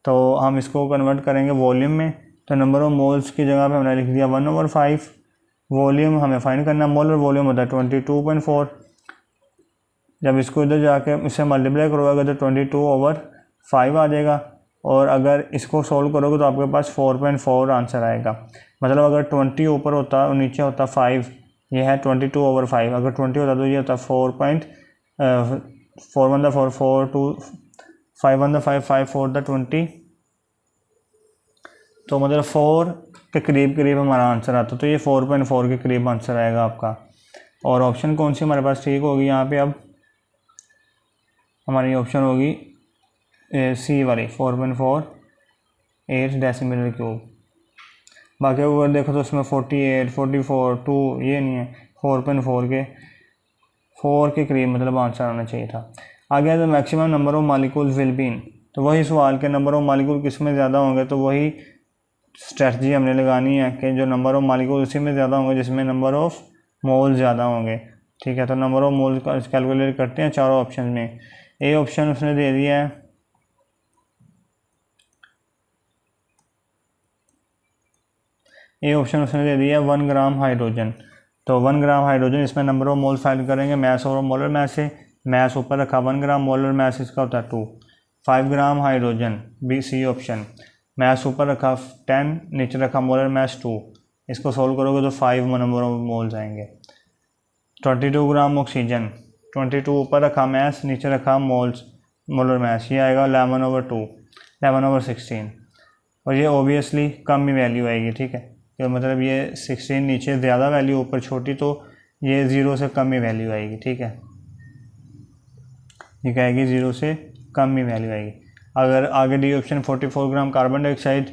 तो हम इसको कन्वर्ट करेंगे वॉल्यूम में, तो नंबर ऑफ मोल्स की जगह पे हमने लिख दिया 1/5। वॉल्यूम हमें फाइंड करना, मोलर वॉल्यूम होता है 22.4। जब इसको इधर जाके इससे मल्टीप्लाई करोगे तो 22/5 5 आ जाएगा, और अगर इसको सोल्व करोगे तो आपके पास 4.4 आंसर आएगा। मतलब अगर 20 ऊपर होता और नीचे होता 5, ये है 22/5, अगर 20 होता तो ये होता 4 1 4 4 2 5 1 5 5 4 20, तो मतलब 4 के करीब हमारा आंसर आता, तो ये 4.4 के करीब आंसर आएगा आपका। और ऑप्शन कौन सी हमारे पास ठीक होगी यहाँ पे? अब हमारी ऑप्शन होगी सी वाली 4.4 8 डेसीमीटर क्यूब। बाकी अगर देखो तो उसमें 48 44 2 ये नहीं है, 4.4 के 4 के करीब मतलब आंसर आना चाहिए था। आगे तो maximum number of molecules will be in, तो वही सवाल के नंबर ऑफ मालिक्यूल किस में ज़्यादा होंगे, तो वही स्ट्रेटजी हमने लगानी है कि जो नंबर ऑफ मालिक्यूल उसी में ज़्यादा होंगे जिसमें नंबर ऑफ मोल ज़्यादा होंगे। ठीक है, तो नंबर ऑफ मोल कैलकुलेट करते हैं चारों ऑप्शन में। ए ऑप्शन उसने दे दिया है, ए ऑप्शन उसने दे दिया 1 ग्राम हाइड्रोजन। तो 1 ग्राम हाइड्रोजन, इसमें नंबर ऑफ मोल फाइंड करेंगे मैस और मोलर मैस से। मैस ऊपर रखा 1 ग्राम, मोलर मैस इसका होता है 2। 5 gram hydrogen, B C option. Mass ऊपर रखा 10, नीचे रखा मोलर मैस 2। इसको सोल्व करोगे तो 5 नंबर ऑफ मोल्स आएंगे। 22 ग्राम ऑक्सीजन, 22 ऊपर रखा मैस, नीचे रखा मोल्स मोलर मैस, ये आएगा 11/2 11/16। और ये ओबियसली कम ही वैल्यू आएगी। ठीक है, तो मतलब ये 16 नीचे ज़्यादा वैल्यू ऊपर छोटी, तो ये 0 से कम ही वैल्यू आएगी। ठीक है, ये कहेगी 0 से कम ही वैल्यू आएगी। अगर आगे D option 44 gram carbon dioxide,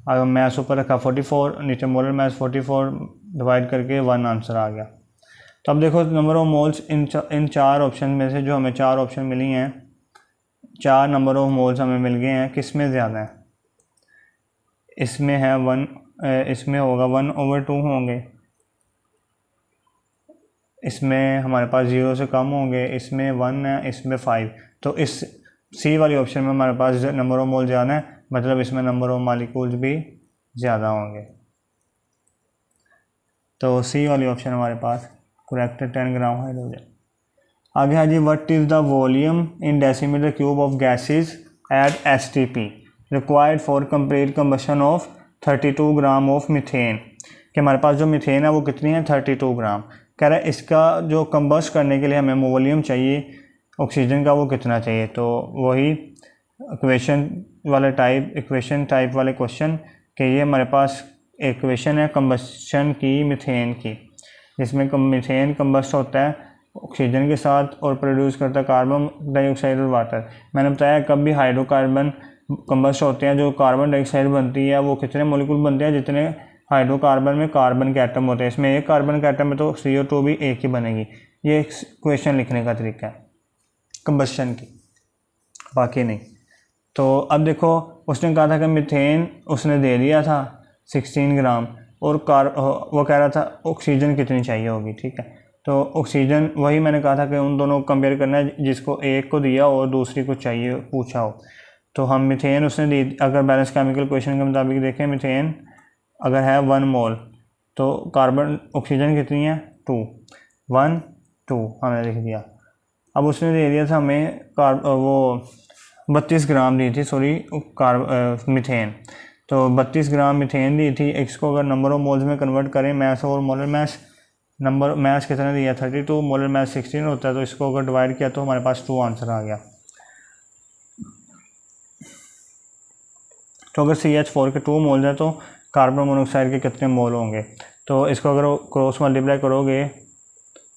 अगर मैस ऊपर रखा 44, नीचे मोलर मैस 44, डिवाइड करके 1 आंसर आ गया। तो अब देखो number of moles in 4 option में से जो हमें 4 ऑप्शन मिली हैं, 4 नंबर ऑफ मोल्स हमें मिल गए हैं, किस में ज़्यादा है? इसमें है 1, इसमें होगा 1/2 होंगे, इसमें हमारे पास 0 से कम होंगे, इसमें 1 है, इसमें 5। तो इस सी वाली ऑप्शन में हमारे पास नंबर ऑफ मोल ज़्यादा है, मतलब इसमें नंबर ऑफ मालिक्यूल्स भी ज़्यादा होंगे। तो सी वाली ऑप्शन हमारे पास करेक्ट है, 10 ग्राम हाइड्रोजन। आगे है जी, what is the volume in decimetre cube of gases at STP required for complete combustion of 32 gram of methane. कि हमारे पास जो मीथेन है वो कितनी है? 32 ग्राम। कह रहा है इसका जो कंबस्ट करने के लिए हमें वॉल्यूम चाहिए ऑक्सीजन का, वो कितना चाहिए? तो वही इक्वेशन टाइप वाले क्वेश्चन कि ये हमारे पास इक्वेशन है कंबशन की मीथेन की, जिसमें मीथेन कंबस्ट होता है ऑक्सीजन के साथ और प्रोड्यूस करता है कार्बन डाइऑक्साइड और वाटर। मैंने बताया कब भी हाइड्रोकार्बन कंबस्ट होते हैं, जो कार्बन डाइऑक्साइड बनती है वो कितने मोलिक्यूल बनते हैं? जितने हाइड्रोकार्बन में कार्बन के एटम होते हैं। इसमें एक कार्बन के एटम में तो CO2 भी एक ही बनेगी। ये एक क्वेश्चन लिखने का तरीका है कंबशन की, बाकी नहीं। तो अब देखो उसने कहा था कि मीथेन उसने दे दिया था 16 ग्राम, और वो कह रहा था ऑक्सीजन कितनी चाहिए होगी। ठीक है, तो ऑक्सीजन वही मैंने कहा था कि उन दोनों को कंपेयर करना है, जिसको एक को दिया और दूसरी को चाहिए पूछा हो। तो हम मीथेन उसने दी, अगर बैलेंस केमिकल क्वेश्चन के मुताबिक देखें, मीथेन अगर है 1 मोल, तो कार्बन ऑक्सीजन कितनी है? 2 1 2 हमने लिख दिया। अब उसने दे दिया था हमें वो 32 ग्राम दी थी, सॉरी मीथेन। तो 32 ग्राम मीथेन दी थी। इसको अगर नंबर ऑफ मोल्स में कन्वर्ट करें, मैस और मोलर मैस, नंबर मैस कितना दिया? 32, मोलर मैस 16 होता है। तो इसको अगर डिवाइड किया तो हमारे पास 2 आंसर आ गया। तो अगर CH4 के 2 मोल्स हैं तो कार्बन मोनोऑक्साइड के कितने मोल होंगे? तो इसको अगर क्रॉस मल्टीप्लाई करोगे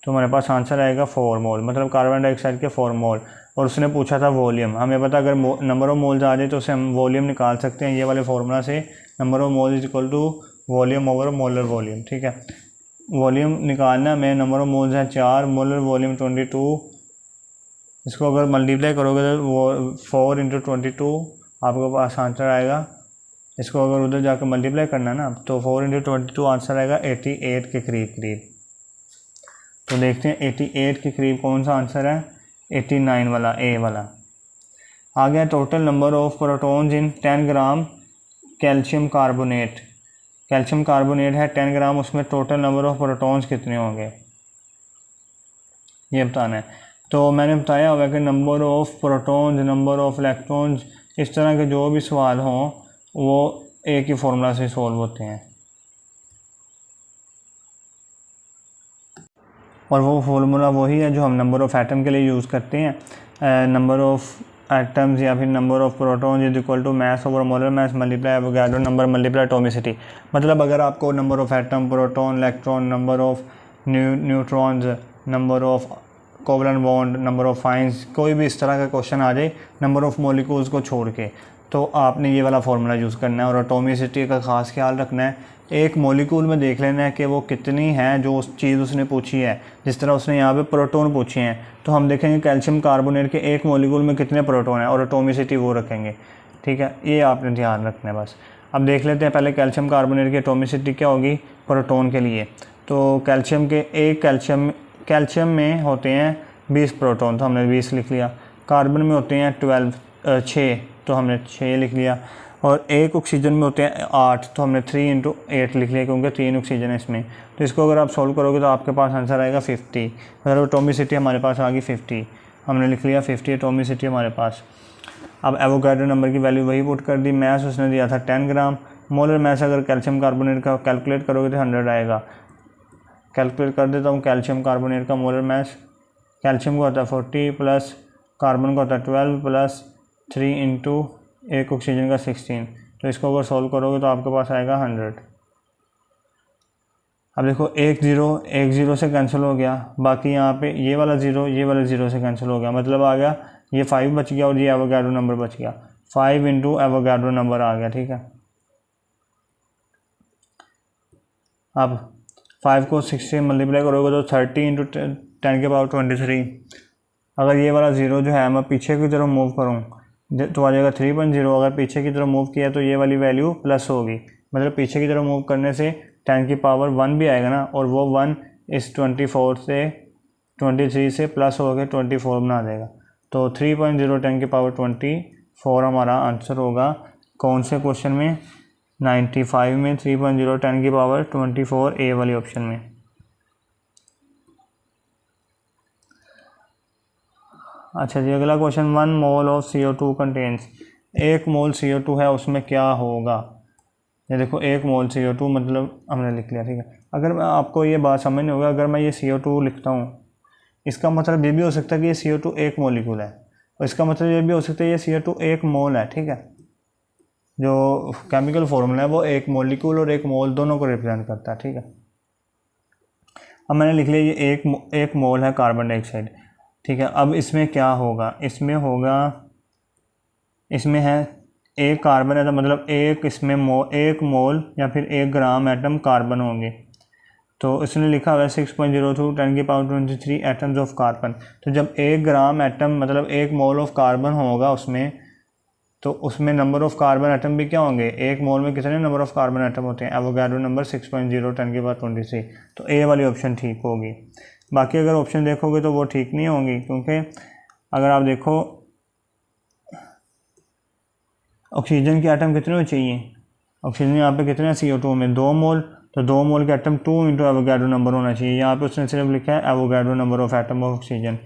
तो हमारे पास आंसर आएगा 4 मोल, मतलब कार्बन डाइऑक्साइड के 4 मोल। और उसने पूछा था वॉल्यूम, हमें पता अगर नंबर ऑफ मोल्स आ जाए तो उसे हम वॉल्यूम निकाल सकते हैं ये वाले फार्मूला से, number of mole is equal to volume over molar volume. ठीक है, वॉल्यूम निकालना में नंबर ऑफ मोल्स हैं 4, मोलर वॉल्यूम 22। इसको अगर मल्टीप्लाई करोगे तो 4 × 22 आपके पास आंसर आएगा। इसको अगर उधर जाकर मल्टीप्लाई करना ना, तो 4 × 22 आंसर आएगा 88 के करीब। तो देखते हैं 88 के करीब कौन सा आंसर है? 89 वाला, ए वाला। आ गया total number of protons in 10 gram calcium carbonate. Calcium carbonate है 10 ग्राम, उसमें टोटल नंबर ऑफ प्रोटॉन्स कितने होंगे ये बताना है। तो मैंने बताया होगा कि number of protons, number of electrons इस तरह के जो भी सवाल हों वो एक ही फार्मूला से सॉल्व होते हैं, और वो फार्मूला वही है जो हम नंबर ऑफ़ एटम के लिए यूज़ करते हैं। नंबर ऑफ़ एटम्स या फिर number of proton is equal to mass over molar mass multiply Avogadro number multiply atomicity. मतलब अगर आपको number of atom, proton, electron, number of neutrons, number of covalent bond, number of ions, कोई भी इस तरह का क्वेश्चन आ जाए number of molecules को छोड़ के, तो आपने ये वाला फार्मूला यूज़ करना है। और एटॉमिसिटी का ख़ास ख्याल रखना है, एक मॉलिक्यूल में देख लेना है कि वो कितनी है जो उस चीज़ उसने पूछी है। जिस तरह उसने यहाँ पे प्रोटॉन पूछे हैं तो हम देखेंगे कैल्शियम कार्बोनेट के एक मॉलिक्यूल में कितने प्रोटॉन हैं और एटॉमिसिटी वो रखेंगे। ठीक है, ये आपने ध्यान रखना है बस। अब देख लेते हैं पहले कैल्शियम कार्बोनेट की एटॉमिसिटी क्या होगी प्रोटॉन के लिए। तो कैल्शियम के एक कैल्शियम में होते हैं 20 प्रोटॉन, तो हमने 20 लिख लिया। कार्बन में होते हैं 6, तो हमने 6 लिख लिया। और एक ऑक्सीजन में होते हैं 8, तो हमने 3 × 8 लिख लिया क्योंकि 3 ऑक्सीजन है इसमें। तो इसको अगर आप सॉल्व करोगे तो आपके पास आंसर आएगा 50। मतलब एटॉमिसिटी हमारे पास आ गई 50, हमने लिख लिया 50 एटॉमिसिटी हमारे पास। अब एवोगाड्रो नंबर की वैल्यू वही पुट कर दी। मैथ उसने दिया था 10 ग्राम। मोलर मैथ अगर कैल्शियम कार्बोनेट का कैलकुलेट करोगे तो 100 आएगा। कैलकुलेट कर देता हूँ कैल्शियम कार्बोनेट का मोलर मैथ। कैल्शियम का होता है 40 प्लस कार्बन का होता है 12 प्लस 3 × एक ऑक्सीजन का 16। तो इसको अगर सॉल्व करोगे तो आपके पास आएगा 100। अब देखो एक ज़ीरो से कैंसिल हो गया, बाकी यहाँ पे ये वाला ज़ीरो से कैंसिल हो गया, मतलब आ गया ये 5 बच गया और ये एवोगाड्रो नंबर बच गया। 5 × एवोगाड्रो नंबर आ गया। ठीक है, अब 5 को 6 से मल्टीप्लाई करोगे तो 30 × 10⁻23। अगर ये वाला ज़ीरो जो है मैं पीछे की तरफ मूव करूँ तो आ जाएगा 3.0। अगर पीछे की तरफ मूव किया तो ये वाली वैल्यू प्लस होगी, मतलब पीछे की तरफ मूव करने से 10⁻1 भी आएगा ना, और वो 1 इस 23 से प्लस हो गए 24 बना देगा। तो 3.0 10⁻24 हमारा आंसर होगा कौन से क्वेश्चन में, 95 में 3.0 10⁻24 ए वाली ऑप्शन में। अच्छा जी, अगला question 1 mole of CO2 contains. 1 mole CO2 है, उसमें क्या होगा। ये देखो 1 मोल CO2 मतलब हमने लिख लिया। ठीक है, अगर मैं आपको ये बात समझ नहीं होगा, अगर मैं ये CO2 लिखता हूँ इसका मतलब ये भी हो सकता है कि ये CO2 एक मॉलिक्यूल है, और इसका मतलब ये भी हो सकता है ये CO2 एक मोल है। ठीक है, जो केमिकल फॉर्मूला है वो एक मॉलिक्यूल और एक मोल दोनों को रिप्रेजेंट करता है। ठीक है, अब मैंने लिख लिया ये एक मोल है कार्बन डाइऑक्साइड। ठीक है, अब इसमें क्या होगा, इसमें है एक कार्बन है, तो मतलब एक मोल या फिर 1 ग्राम एटम कार्बन होंगे। तो इसने लिखा हुआ है 6.02 10⁻23 एटम्स ऑफ कार्बन। तो जब 1 ग्राम एटम मतलब 1 मोल ऑफ कार्बन होगा उसमें, तो उसमें नंबर ऑफ़ कार्बन एटम भी क्या होंगे, एक मोल में कितने नंबर ऑफ़ कार्बन एटम होते हैं, एवोगाड्रो नंबर 6.0 10⁻23। तो ए वाली ऑप्शन ठीक होगी। बाकी अगर ऑप्शन देखोगे तो वो ठीक नहीं होंगी, क्योंकि अगर आप देखो ऑक्सीजन के एटम कितने चाहिए, ऑक्सीजन यहाँ पे कितने हैं CO2 में 2 मोल, तो 2 मोल के एटम 2 × एवोगाड्रो नंबर होना चाहिए। यहाँ पे उसने सिर्फ लिखा है Avogadro number of atom of oxygen.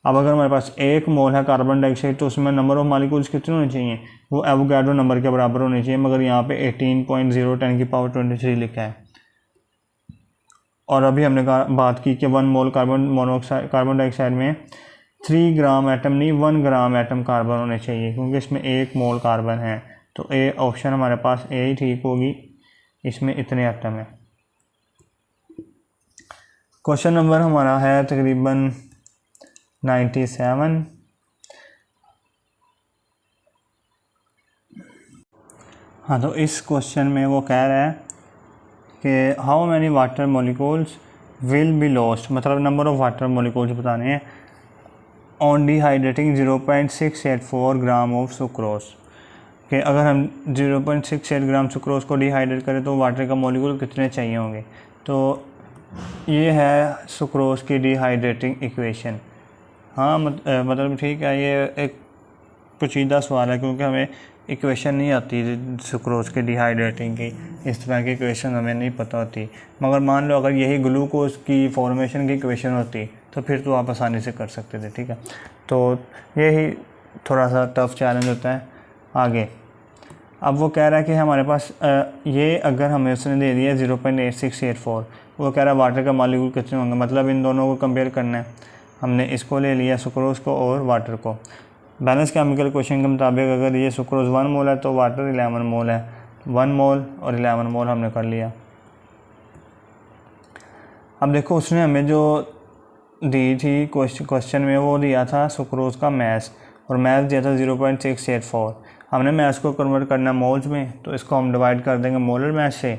अब अगर हमारे पास 1 मोल है कार्बन डाइऑक्साइड तो उसमें नंबर ऑफ मॉलिक्यूल्स कितने होने चाहिए, वो एवोगाड्रो नंबर के बराबर होने चाहिए, मगर यहाँ पे 18.0 10⁻23 लिखा है। और अभी हमने बात की कि 1 मोल कार्बन डाइऑक्साइड में 3 ग्राम एटम नहीं 1 ग्राम एटम कार्बन होने चाहिए, क्योंकि इसमें 1 मोल कार्बन है। तो ए ऑप्शन हमारे पास ए ही ठीक होगी, इसमें इतने एटम है। क्वेश्चन नंबर हमारा है तकरीबन 97। हाँ, तो इस क्वेश्चन में वो कह रहा है कि how many water molecules will be lost, मतलब नंबर ऑफ़ वाटर मॉलिक्यूल्स बताने हैं on dehydrating 0.684 gram of sucrose. कि अगर हम 0.68 ग्राम सुक्रोज को डिहाइड्रेट करें तो वाटर का मॉलिक्यूल कितने चाहिए होंगे। तो ये है सुक्रोज की डिहाइड्रेटिंग इक्वेशन। हाँ मतलब ठीक है, ये एक पेचीदा सवाल है क्योंकि हमें इक्वेशन नहीं आती सुक्रोज की डिहाइड्रेटिंग की, इस तरह की इक्वेशन हमें नहीं पता होती। मगर मान लो अगर यही ग्लूकोज की फॉर्मेशन की इक्वेशन होती तो फिर तो आप आसानी से कर सकते थे। ठीक है, तो यही थोड़ा सा टफ चैलेंज होता है। आगे अब वो कह रहा है कि हमारे पास ये अगर हमें उसने दे दिया 0.8684, वो कह रहा है वाटर का मॉलिक्यूल कितने होंगे, मतलब इन दोनों को कंपेयर करना है। हमने इसको ले लिया सुक्रोज़ को और वाटर को। बैलेंस केमिकल क्वेश्चन के मुताबिक अगर ये सुक्रोज़ 1 मोल है तो वाटर 11 मोल है, 1 मोल और 11 मोल हमने कर लिया। अब देखो उसने हमें जो दी थी क्वेश्चन में, वो दिया था सुक्रोज़ का मैस, और मैस दिया था 0.684। हमने मैस को कन्वर्ट करना मोल्स में, तो इसको हम डिवाइड कर देंगे मोलर मैस से।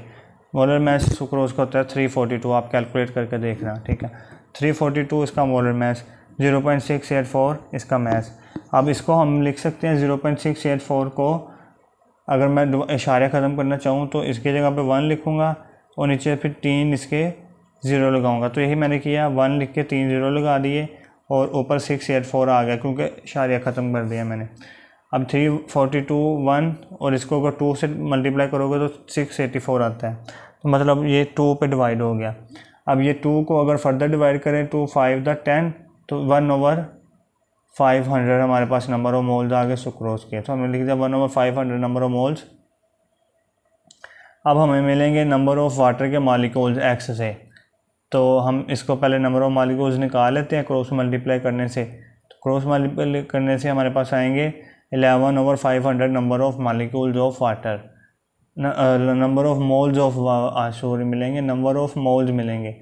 मोलर मैस सुक्रोज़ का होता है 342, आप कैलकुलेट करके देखना, ठीक है। 342 इसका मोलर मैस, 0.684 इसका मैस। अब इसको हम लिख सकते हैं 0.684 को, अगर मैं इशारे ख़त्म करना चाहूँ तो इसकी जगह पे 1 लिखूँगा और नीचे फिर 3 इसके 0 लगाऊंगा। तो यही मैंने किया, 1 लिख के 3 0 लगा दिए और ऊपर 684 आ गया क्योंकि इशारे ख़त्म कर दिया मैंने। अब 342 1 और इसको अगर 2 से मल्टीप्लाई करोगे तो 684 आता है, तो मतलब ये 2 पे डिवाइड हो गया। अब ये 2 को अगर फर्दर डिवाइड करें 2 5 10, तो 1/500 हमारे पास नंबर ऑफ मोल्स आ गए सुक्रोज़ के। तो हमने लिख दिया 1/500 नंबर ऑफ मोल्स। अब हमें मिलेंगे नंबर ऑफ़ वाटर के मॉलिक्यूल्स एक्स से, तो हम इसको पहले नंबर ऑफ़ मॉलिक्यूल्स निकाल लेते हैं क्रॉस मल्टीप्लाई करने से। तो क्रॉस मल्टीप्लाई करने से हमारे पास आएंगे 11/500 number of molecules of water, number of moles of sorry मिलेंगे, नंबर ऑफ़ मोल्स मिलेंगे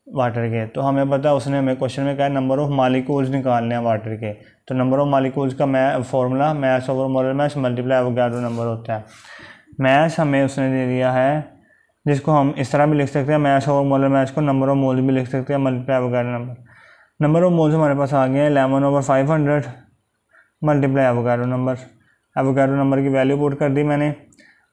वाटर के। तो हमें पता है उसने हमें क्वेश्चन में कहा नंबर ऑफ़ मॉलिक्यूल्स निकालने हैं वाटर के, तो नंबर ऑफ़ मॉलिक्यूल्स का formula mass over molar mass multiply Avogadro number होता है। मैस हमें उसने दे दिया है, जिसको हम इस तरह भी लिख सकते हैं, मैस ओवर मोलर मैस को नंबर ऑफ़ मोल्स भी लिख सकते हैं multiply Avogadro number. Number of moles हमारे पास आ गए हैं 11/500 multiply Avogadro number. Avogadro number की वैल्यू पुट कर दी मैंने।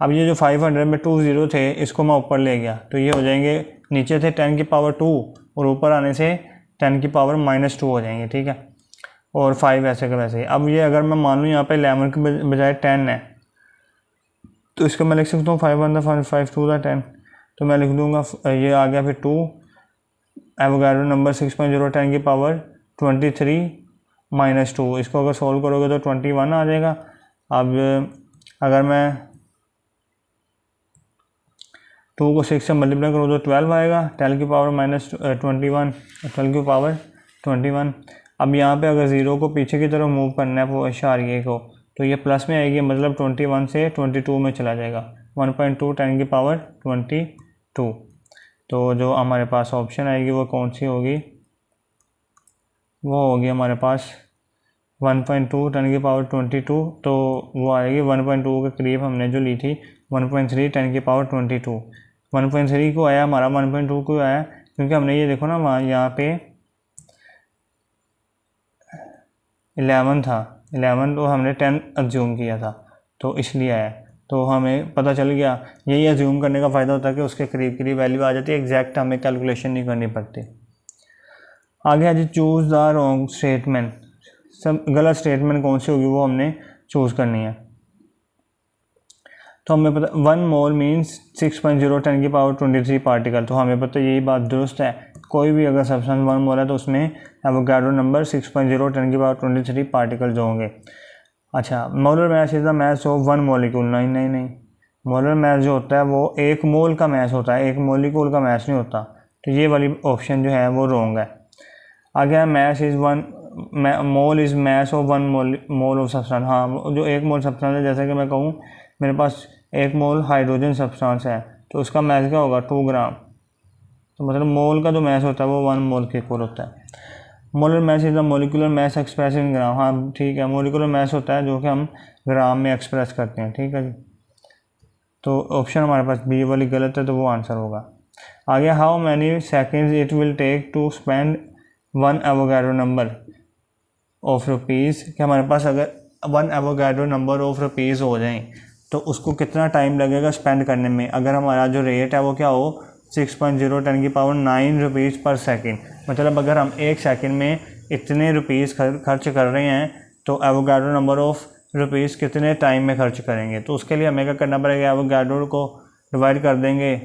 अब ये जो 500 में 2 0 थे, इसको मैं ऊपर ले गया, तो ये हो जाएंगे, नीचे थे 10 की पावर 2 और ऊपर आने से 10 की पावर -2 हो जाएंगे, ठीक है। और 5 ऐसे का वैसे ही। अब ये अगर मैं मान लूँ यहाँ पे 11 के बजाय 10 है, तो इसको मैं लिख सकता हूँ 5 1 5 2 10, तो मैं लिख दूँगा ये आ गया फिर 2 एवोगाड्रो नंबर 6.0 10 की पावर 23 -2। इसको अगर सोल्व करोगे तो 21 आ जाएगा। अब अगर मैं 2 को 6 से मल्टीप्लाई करूँ तो 12 आएगा, 10 की पावर -21, 12 की पावर 21। अब यहाँ पे अगर 0 को पीछे की तरफ मूव करना है वो इशारे को, तो ये प्लस में आएगी, मतलब 21 से 22 में चला जाएगा, 1.2 10 की पावर 22। तो जो हमारे पास ऑप्शन आएगी वो कौन सी होगी, वो होगी हमारे पास 1.2 10 की पावर 22, तो वो आएगी 1.2 के करीब हमने जो ली थी 1.3 10 की पावर 22। 1.3 को आया हमारा, 1.2 को आया, क्योंकि हमने ये देखो ना वहाँ यहाँ पे 11 था, 11 तो हमने 10 अज्यूम किया था, तो इसलिए आया। तो हमें पता चल गया, यही अज्यूम करने का फ़ायदा होता है कि उसके करीब करीब वैल्यू आ जाती है, एग्जैक्ट हमें कैलकुलेशन नहीं करनी पड़ती। आगे है जी चूज़ द रॉन्ग स्टेटमेंट। सब गलत स्टेटमेंट कौन सी होगी वो हमने चूज़ करनी है। तो हमें पता 1 मोल मीन्स 6.0 10 की पावर 23 पार्टिकल, तो हमें पता यही बात दुरुस्त है। कोई भी अगर सब्सटेंस 1 मोल है तो उसमें एवोगाड्रो नंबर 6.0 10 की पावर 23 पार्टिकल जो होंगे। अच्छा, molar mass is the mess of 1 molecule. नहीं, मोलर मैस जो होता है वो 1 मोल का मैस होता है, 1 मॉलिक्यूल का मैस नहीं होता। तो ये वाली ऑप्शन जो है वो रॉन्ग है। आगे है mass is 1 mole is mass of 1 mole of substance. हाँ, जो 1 मोल सब्सटेंस है, जैसे कि मैं कहूँ मेरे पास 1 मोल हाइड्रोजन सब्सटेंस है, तो उसका मैस क्या होगा 2 ग्राम। तो मतलब मोल का जो मैस होता है वो 1 मोल के इक्वल होता है। Molar mass is the molecular mass express in gram. हाँ ठीक है, मोलिकुलर मैस होता है जो कि हम ग्राम में एक्सप्रेस करते हैं, ठीक है जी। तो ऑप्शन हमारे पास बी वाली गलत है, तो वो आंसर होगा। आगे how many seconds it will take to spend 1 Avogadro number of rupees, कि हमारे पास अगर 1 एवोगाड्रो नंबर ऑफ रुपीज़ हो जाएं तो उसको कितना टाइम लगेगा स्पेंड करने में। अगर हमारा जो रेट है वो क्या हो 6.0 10 की पावर 9 रुपीज़ पर सेकेंड, मतलब अगर हम 1 सेकेंड में इतने रुपीज़ खर्च कर रहे हैं तो एवोगाड्रो नंबर ऑफ़ रुपीज़ कितने टाइम में खर्च करेंगे। तो उसके लिए हमें क्या करना पड़ेगा, एवोगाड्रो को डिवाइड कर देंगे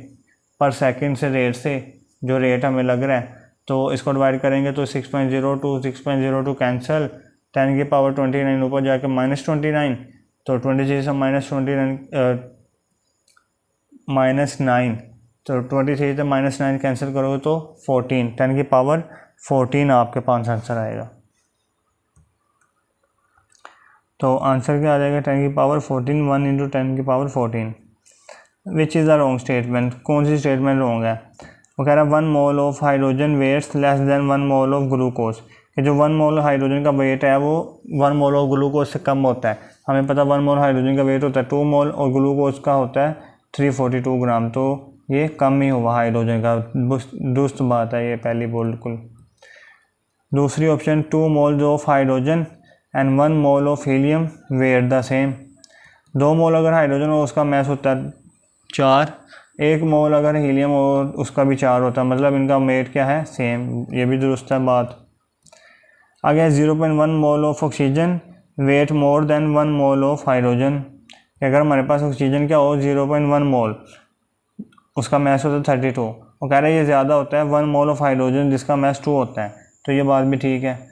पर सेकेंड से रेट से, जो रेट हमें लग रहा है, तो इसको डिवाइड करेंगे तो 6.0 टू 6.02 कैंसिल, 10 की पावर 29 ऊपर जाके -29, तो 23 से -9, तो 23 से -9 कैंसिल करोगे तो 14, 10 की पावर 14 आपके पास आंसर आएगा। तो आंसर क्या आ जाएगा, 10 की पावर 14, 1 इंटू 10 की power 14। Which is the wrong statement, कौन सी स्टेटमेंट रॉन्ग है? वो कह रहा है 1 mole of hydrogen weighs less than 1 mole of glucose, कि जो 1 मोल हाइड्रोजन का वेट है वो 1 मोल ऑफ ग्लूकोज से कम होता है। हमें पता 1 मोल हाइड्रोजन का वेट होता है 2 मोल और ग्लूकोज का होता है 342 ग्राम, तो ये कम ही हुआ हाइड्रोजन का, दुरुस्त बात है ये पहली बिल्कुल। दूसरी option 2 moles of hydrogen and 1 mole of helium weigh the same. 2 mole अगर हाइड्रोजन हो उसका मैस होता है 4, 1 मोल अगर हीलियम हो उसका भी 4 होता है, मतलब इनका वेट क्या है, सेम, ये भी दुरुस्त है बात। आगे 0.1 mole of oxygen weigh more than 1 mole of hydrogen. अगर हमारे पास ऑक्सीजन क्या हो 0.1 मोल, उसका मैस होता है 32, वो कह रहा है ये ज़्यादा होता है 1 मोल ऑफ हाइड्रोजन जिसका मैस 2 होता है, तो ये बात भी ठीक है।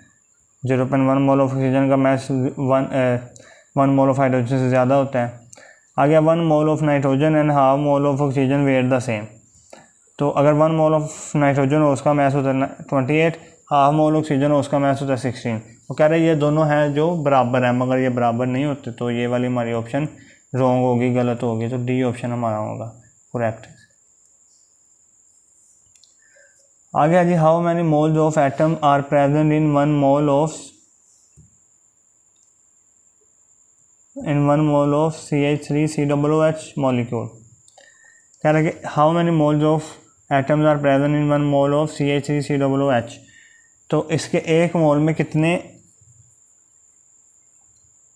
0.1 मोल ऑफ ऑक्सीजन का मैस 1 मोल ऑफ हाइड्रोजन से ज़्यादा होता है। आगे 1 mole of nitrogen and half mole of oxygen weigh the same. तो अगर 1 मोल ऑफ नाइट्रोजन हो उसका मैस होता है 28, हाफ मोल ऑक्सीजन हो उसका मैस होता है 16। वो कह रहे हैं ये दोनों हैं जो बराबर हैं, मगर ये बराबर नहीं होते, तो ये वाली हमारी ऑप्शन रॉन्ग होगी, गलत होगी, तो डी ऑप्शन हमारा होगा करेक्ट। आगे है जी, how many moles of atom are present in 1 mole of CH3COOH molecule. कह रहा है कि how many moles of atoms are present in 1 mole of CH3COOH, तो इसके एक मोल में कितने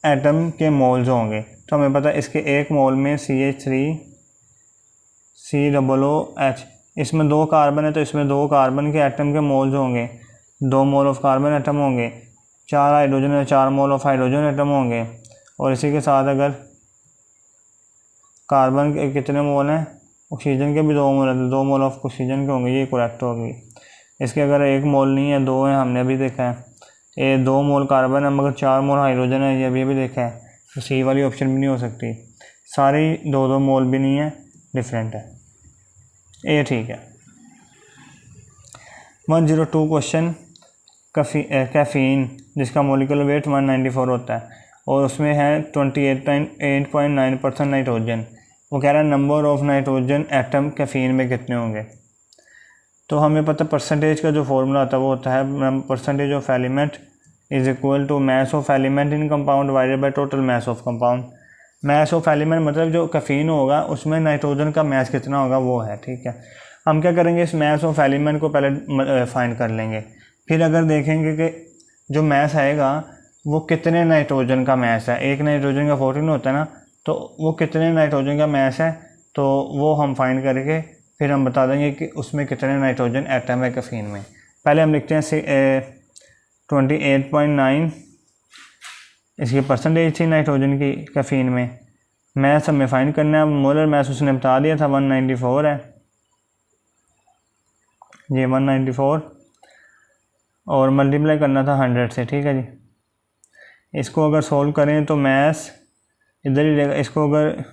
एटम के मोल्स होंगे? तो हमें पता है इसके एक मोल में CH3COOH, इसमें 2 कार्बन है तो इसमें 2 कार्बन के एटम के मोल्स होंगे, 2 मोल ऑफ कार्बन एटम होंगे, 4 हाइड्रोजन है 4 मोल ऑफ हाइड्रोजन एटम होंगे, और इसी के साथ अगर कार्बन के कितने मोल हैं, ऑक्सीजन के भी 2 मोल है, 2 मोल ऑफ ऑक्सीजन के होंगे, ये करेक्ट होगी। इसके अगर 1 मोल नहीं है 2 है, हमने अभी देखा है, ये 2 मोल कार्बन है मगर 4 मोल हाइड्रोजन है, ये अभी देखा है, तो सी वाली ऑप्शन भी नहीं हो सकती, सारी 2-2 मोल भी नहीं है, डिफरेंट है, ये ठीक है। 102 क्वेश्चन, कैफ़ीन जिसका मोलिकुलर वेट 194 होता है और उसमें है 28.9% नाइट्रोजन। वो कह रहा है number of nitrogen atom caffeine में कितने होंगे? तो हमें पता परसेंटेज का जो फॉर्मूला आता है वो होता है percentage of element is equal to mass of element in compound divided by total mass of compound. Mass of element मतलब जो कैफ़ीन होगा उसमें नाइट्रोजन का मैस कितना होगा वो है, ठीक है। हम क्या करेंगे, इस मैस ऑफ एलिमेंट को पहले फाइंड कर लेंगे, फिर अगर देखेंगे कि जो मैस आएगा वो कितने नाइट्रोजन का मैस है, एक नाइट्रोजन का 14 होता है ना, तो वो कितने नाइट्रोजन का मैस है, तो वो हम फाइंड करके फिर हम बता देंगे कि उसमें कितने नाइट्रोजन एटम है कैफ़ीन में। पहले हम लिखते हैं 28.9 इसकी परसेंटेज थी नाइट्रोजन की कैफ़ीन में, मैस हमें फाइंड करना है, मोलर मैस उसने बता दिया था 194 है, ये 194 और मल्टीप्लाई करना था 100 से, ठीक है जी। इसको अगर सोल्व करें तो मैस इधर ही रहेगा, इसको अगर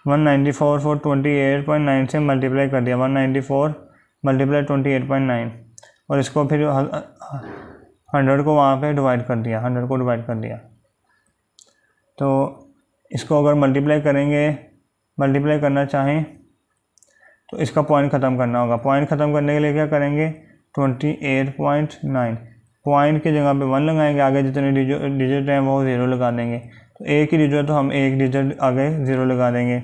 194 for 28.9 से मल्टीप्लाई कर दिया, 194 मल्टीप्लाई 28.9 और इसको फिर 100 को वहाँ पे डिवाइड कर दिया, 100 को डिवाइड कर दिया, तो इसको अगर मल्टीप्लाई करेंगे, मल्टीप्लाई करना चाहें तो इसका पॉइंट ख़त्म करना होगा। पॉइंट ख़त्म करने के लिए क्या करेंगे, 28.9 पॉइंट की जगह पे 1 लगाएंगे, आगे जितने डिजिट हैं वो 0 लगा देंगे, तो एक ही डिजिट तो हम एक डिजिट आगे 0 लगा देंगे,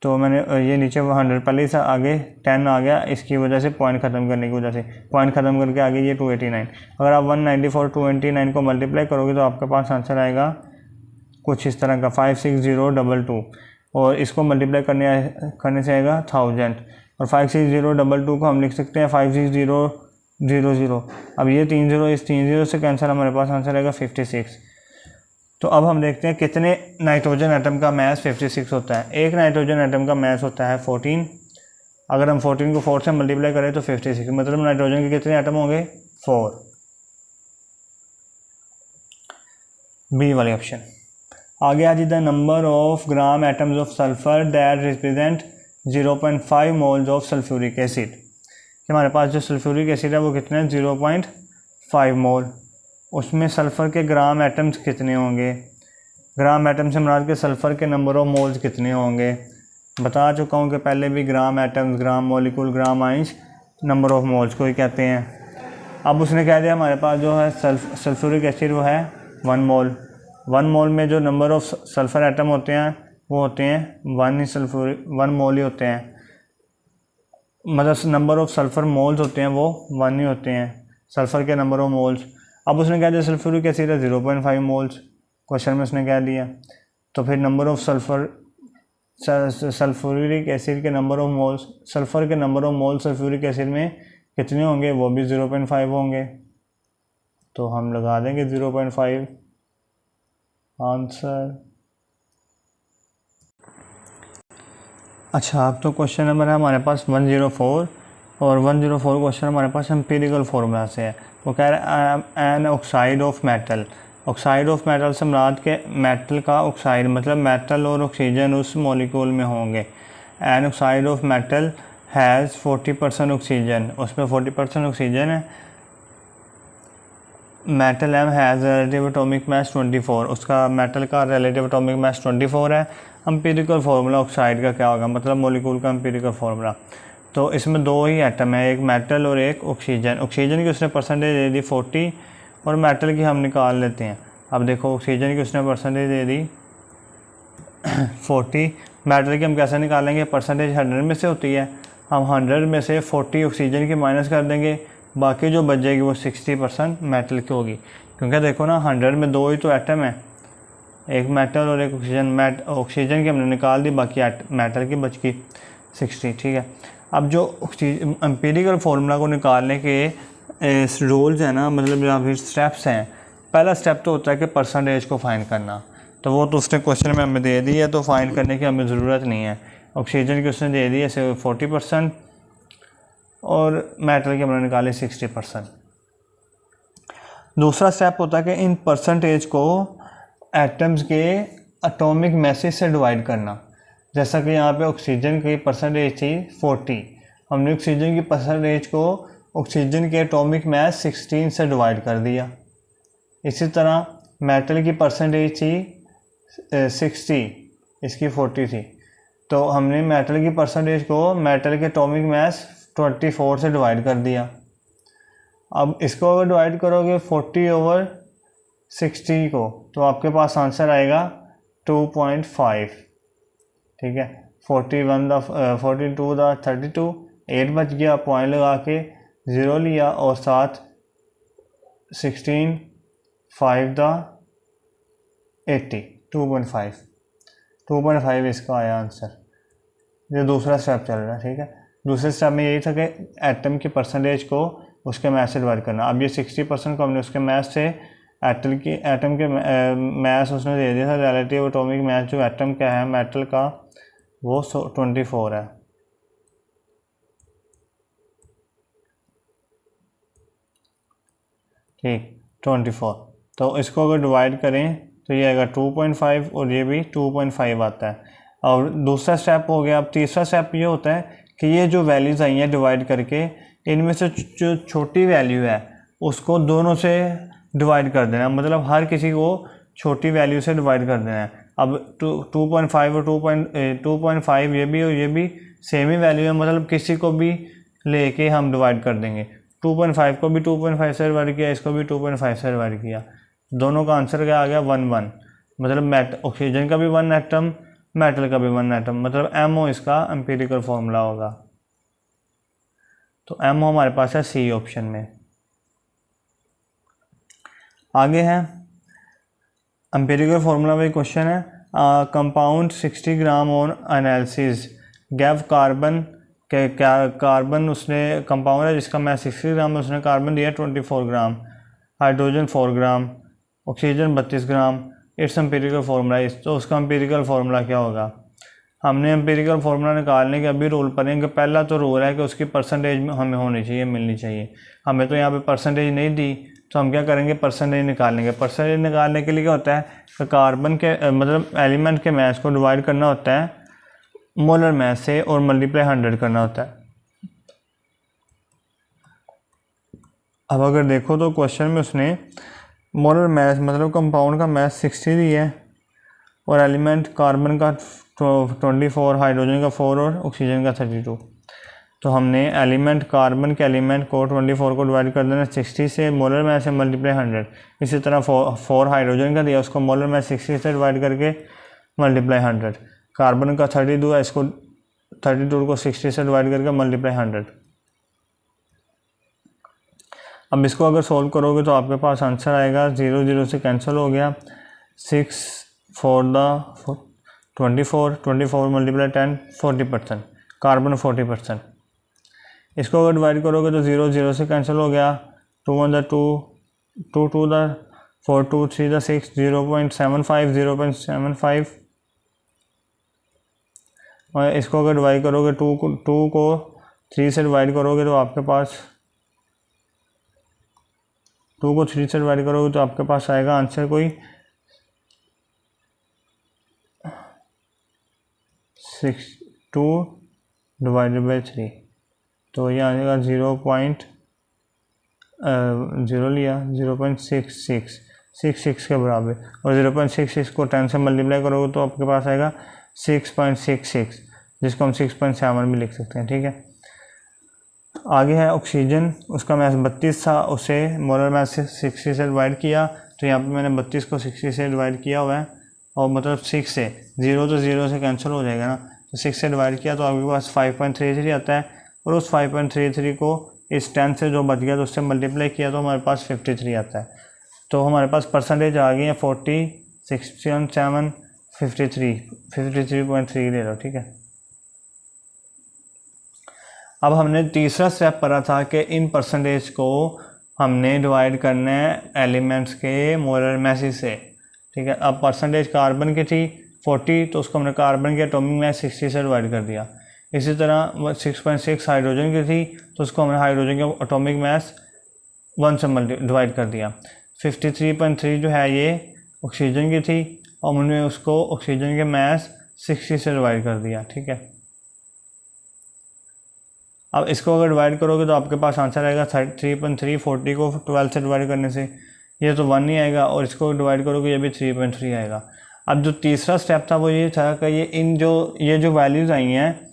तो मैंने ये नीचे 100 पहले से आगे 10 आ गया, इसकी वजह से पॉइंट ख़त्म करने की वजह से पॉइंट ख़त्म करके आगे ये 289। अगर आप 194 289 को मल्टीप्लाई करोगे तो आपके पास आंसर आएगा कुछ इस तरह का 56022, और इसको मल्टीप्लाई करने से आएगा 1000, और 56022 को हम लिख सकते हैं 56000। अब ये 3 0 इस 3 0 से कैंसिल, हमारे पास आंसर आएगा 56। तो अब हम देखते हैं कितने नाइट्रोजन एटम का मैस 56 होता है। एक नाइट्रोजन एटम का मैस होता है 14, अगर हम 14 को 4 से मल्टीप्लाई करें तो 56, मतलब नाइट्रोजन के कितने एटम होंगे, 4, बी वाले ऑप्शन। आगे आ जी the number of gram atoms of sulphur that represent 0.5 moles of sulphuric acid. हमारे पास जो सल्फ्यूरिक एसिड है वो कितने हैं, 0.5 मोल। उसमें सल्फ़र के ग्राम एटम्स कितने होंगे, ग्राम एटम से मुराद के सल्फ़र के नंबर ऑफ मोल्स कितने होंगे। बता चुका हूँ कि पहले भी gram atoms, gram molecule, gram ions number of moles को ही कहते हैं। अब उसने कह दिया हमारे पास जो है सल्फ्यूरिक एसिड वो है 1 मोल। 1 मोल में जो नंबर ऑफ सल्फ़र एटम होते हैं वो होते हैं 1 मोल ही होते हैं, मतलब नंबर ऑफ सल्फ़र मोल्स होते हैं वो 1 ही होते हैं, सल्फ़र के नंबर ऑफ मोल्स। अब उसने कह दिया सल्फ्यूरिक एसिड है 0.5 मोल्स, क्वेश्चन में उसने कह दिया। तो फिर नंबर ऑफ सल्फ्यूरिक एसिड के नंबर ऑफ मोल्स, सल्फ़र के number of moles sulphuric acid में कितने होंगे, वो भी 0.5 होंगे। तो हम लगा देंगे 0.5 आंसर। अच्छा, अब तो क्वेश्चन नंबर है हमारे पास 104 और 104 क्वेश्चन हमारे पास एम्पिरिकल फार्मूला से है। वो कह रहा है an oxide of metal. Oxide of metal से मुराद के मेटल का ऑक्साइड मतलब मेटल और ऑक्सीजन उस मॉलिक्यूल में होंगे। An oxide of metal has 40% oxygen, उसमें 40% ऑक्सीजन है। Metal M has relative atomic mass 24, उसका मेटल का रिलेटिव एटॉमिक मास 24 है। एम्पिरिकल फार्मूला ऑक्साइड का क्या होगा, मतलब मॉलिक्यूल का एम्पिरिकल फार्मूला। तो इसमें 2 ही एटम है, एक मेटल और एक ऑक्सीजन। ऑक्सीजन की उसने परसेंटेज दे दी 40 और मेटल की हम निकाल लेते हैं। अब देखो ऑक्सीजन की उसने परसेंटेज दे दी 40, मेटल की हम कैसे निकालेंगे, परसेंटेज 100 में से होती है, हम 100 में से 40 ऑक्सीजन की माइनस कर देंगे, बाकी जो बच जाएगी वो 60% मेटल की होगी। क्योंकि देखो ना 100 में 2 ही तो एटम है, एक मेटल और एक ऑक्सीजन। ऑक्सीजन की हमने निकाल दी, बाकी मेटल की बच गई 60, ठीक है। अब जो एम्पिरिकल फार्मूला को निकालने के रूल्स हैं ना, मतलब या फिर स्टेप्स हैं। पहला स्टेप तो होता है कि परसेंटेज को फाइंड करना, तो वो तो उसने क्वेश्चन में हमें दे दी है, तो फाइंड करने की हमें ज़रूरत नहीं है। ऑक्सीजन की उसने दे दी है 40% और मेटल की हमने निकाले 60%। दूसरा स्टेप होता है कि इन परसेंटेज को एटम्स के एटॉमिक मैसेज से डिवाइड करना। जैसा कि यहाँ पे ऑक्सीजन की परसेंटेज थी 40, हमने ऑक्सीजन की परसेंटेज को ऑक्सीजन के एटॉमिक मास 16 से डिवाइड कर दिया। इसी तरह मेटल की परसेंटेज थी 60, इसकी 40 थी, तो हमने मेटल की परसेंटेज को मेटल के एटॉमिक मास 24 से डिवाइड कर दिया। अब इसको अगर डिवाइड करोगे 40/60 को, तो आपके पास आंसर आएगा 2.5, ठीक है। 42 दा 32, 8 बच गया, पॉइंट लगा के 0 लिया और साथ 16, 5 दा 80, 2.5 इसका आया आंसर। ये दूसरा स्टेप चल रहा है, ठीक है। दूसरे स्टेप में यही था कि एटम की परसेंटेज को उसके मास से डिवाइड करना। अब ये 60% को हमने उसके मास से एटम के मास उसने दे दिया था, रिलेटिव एटॉमिक मास जो एटम का है मेटल का वो 24 है। ठीक, 24। तो इसको अगर डिवाइड करें तो ये आएगा 2.5 और ये भी 2.5 आता है। और दूसरा स्टेप हो गया। अब तीसरा स्टेप ये होता है कि ये जो वैल्यूज़ आई हैं डिवाइड करके, इनमें से जो छोटी वैल्यू है उसको दोनों से डिवाइड कर देना, मतलब हर किसी को छोटी वैल्यू से डिवाइड कर देना है। अब 2.5 और 2.5 ये भी और ये भी सेम ही वैल्यू है, मतलब किसी को भी लेके हम डिवाइड कर देंगे। 2.5 को भी 2.5 से डिवाइड किया, इसको भी 2.5 से डिवाइड किया, दोनों का आंसर क्या आ गया 1 मतलब ऑक्सीजन का भी 1 एटम, मेटल का भी 1 एटम, मतलब MO इसका एम्पिरिकल फॉर्मूला होगा। तो MO हमारे पास है C ऑप्शन में। आगे है एम्पिरिकल फार्मूला में क्वेश्चन है compound 60 gram on analysis gave carbon के कार्बन उसने कंपाउंड है जिसका मैं 60 ग्राम, उसने कार्बन दिया 24 gram, hydrogen 4 gram, oxygen 32 gram. Its empirical formula is, तो उसका एम्पिरिकल फार्मूला क्या होगा। हमने एम्पिरिकल फार्मूला निकालने के अभी रूल पढ़ेंगे। पहला तो रूल है कि उसकी परसेंटेज हमें होनी चाहिए, मिलनी चाहिए। हमें तो यहाँ पे परसेंटेज नहीं दी, तो हम क्या करेंगे, परसेंटेज निकालेंगे। परसेंटेज निकालने के लिए क्या होता है कि कार्बन के मतलब एलिमेंट के मास को डिवाइड करना होता है मोलर मास से और मल्टीप्लाई 100 करना होता है। अब अगर देखो तो क्वेश्चन में उसने मोलर मास मतलब कंपाउंड का मास 60 दिया है और एलिमेंट कार्बन का 24, हाइड्रोजन का 4 और ऑक्सीजन का 32। तो हमने एलिमेंट कार्बन के एलिमेंट को 24 को डिवाइड कर देना 60 से, मोलर मास से मल्टीप्लाई 100। इसी तरह 4 हाइड्रोजन का दिया, उसको मोलर मास 60 से डिवाइड करके मल्टीप्लाई 100। कार्बन का 32 है, इसको 32 को 60 से डिवाइड करके मल्टीप्लाई 100। अब इसको अगर सोल्व करोगे तो आपके पास आंसर आएगा 0 0 से कैंसिल हो गया, 6 4 24 मल्टीप्लाई 10 40%, कार्बन 40%। इसको अगर डिवाइड करोगे तो 0 0 से कैंसिल हो गया, 2 1 2 2 2 4 2 3 6 0.75 और इसको अगर डिवाइड करोगे 2 को 3 से डिवाइड करोगे तो आपके पास 2 को 3 से डिवाइड करोगे तो आपके पास आएगा आंसर कोई 62 डिवाइडेड बाई 3। तो ये आएगा 0.0 लिया 0.66 के बराबर, और 0.66 को 10 से मल्टीप्लाई करोगे तो आपके पास आएगा 6.66, जिसको हम 6.7 भी लिख सकते हैं। ठीक है, आगे है ऑक्सीजन, उसका मास 32 था, उसे मोलर मास से 60 से डिवाइड किया। तो यहाँ पे मैंने 32 को 60 से डिवाइड किया हुआ है, और मतलब 6 से 0 तो 0 से कैंसिल हो जाएगा ना, तो 6 से डिवाइड किया तो आपके पास 5.33 आता है, और उस 5.33 को इस 10 से जो बच गया तो उससे मल्टीप्लाई किया तो हमारे पास 53 आता है। तो हमारे पास परसेंटेज आ गई है 40, 67, 53.3 ले लो। ठीक है, अब हमने तीसरा स्टेप पढ़ा था कि इन परसेंटेज को हमने डिवाइड करना है एलिमेंट्स के मोलर मासेस से। ठीक है, अब परसेंटेज कार्बन की थी 40, तो उसको हमने कार्बन के एटॉमिक मास 60 से डिवाइड कर दिया। इसी तरह 6.6 हाइड्रोजन की थी, तो उसको हमने हाइड्रोजन के एटॉमिक मास 1 से डिवाइड कर दिया। 53.3 जो है ये ऑक्सीजन की थी, और हमने उसको ऑक्सीजन के मास 60 से डिवाइड कर दिया। ठीक है, अब इसको अगर डिवाइड करोगे तो आपके पास आंसर आएगा 3.3। 40 को 12 से डिवाइड करने से ये तो 1 नहीं आएगा, और इसको डिवाइड करोगे ये भी 3.3 आएगा। अब जो तीसरा स्टेप था वो ये था कि ये जो वैल्यूज़ आई हैं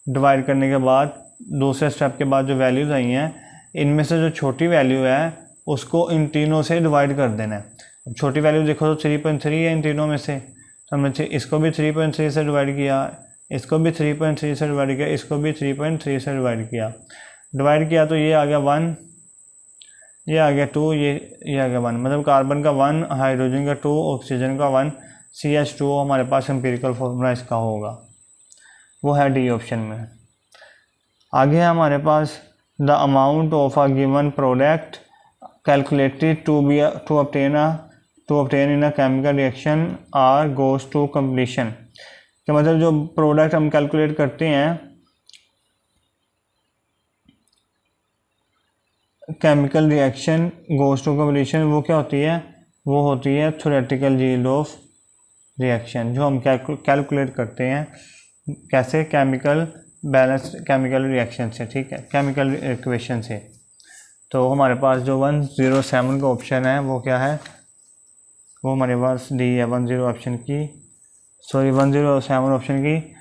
डिवाइड करने के बाद, दूसरे स्टेप के बाद जो वैल्यूज़ आई हैं, इनमें से जो छोटी वैल्यू है उसको इन तीनों से डिवाइड कर देना है। अब छोटी वैल्यू देखो तो 3.3 है इन तीनों में से, तो हमने इसको भी 3.3 से डिवाइड किया, इसको भी 3.3 से डिवाइड किया, इसको भी 3.3 से डिवाइड किया तो ये आ गया 1, ये आ गया 2, ये आ गया 1, मतलब कार्बन का 1, हाइड्रोजन का 2, ऑक्सीजन का 1, CH2 हमारे पास एम्पिरिकल फार्मूला इसका होगा, वो है डी ऑप्शन में। आगे है हमारे पास the amount of a given product calculated to obtain in a chemical reaction are goes to completion. कि मतलब जो प्रोडक्ट हम कैलकुलेट करते हैं chemical reaction goes to completion, वो क्या होती है, वो होती है थ्योरेटिकल यील्ड ऑफ रिएक्शन, जो हम कैलकुलेट करते हैं कैसे, केमिकल बैलेंस केमिकल रिएक्शन से। ठीक है, केमिकल इक्वेशन से। तो हमारे पास जो 107 का ऑप्शन है वो क्या है, वो हमारे पास डी है। 107 ऑप्शन की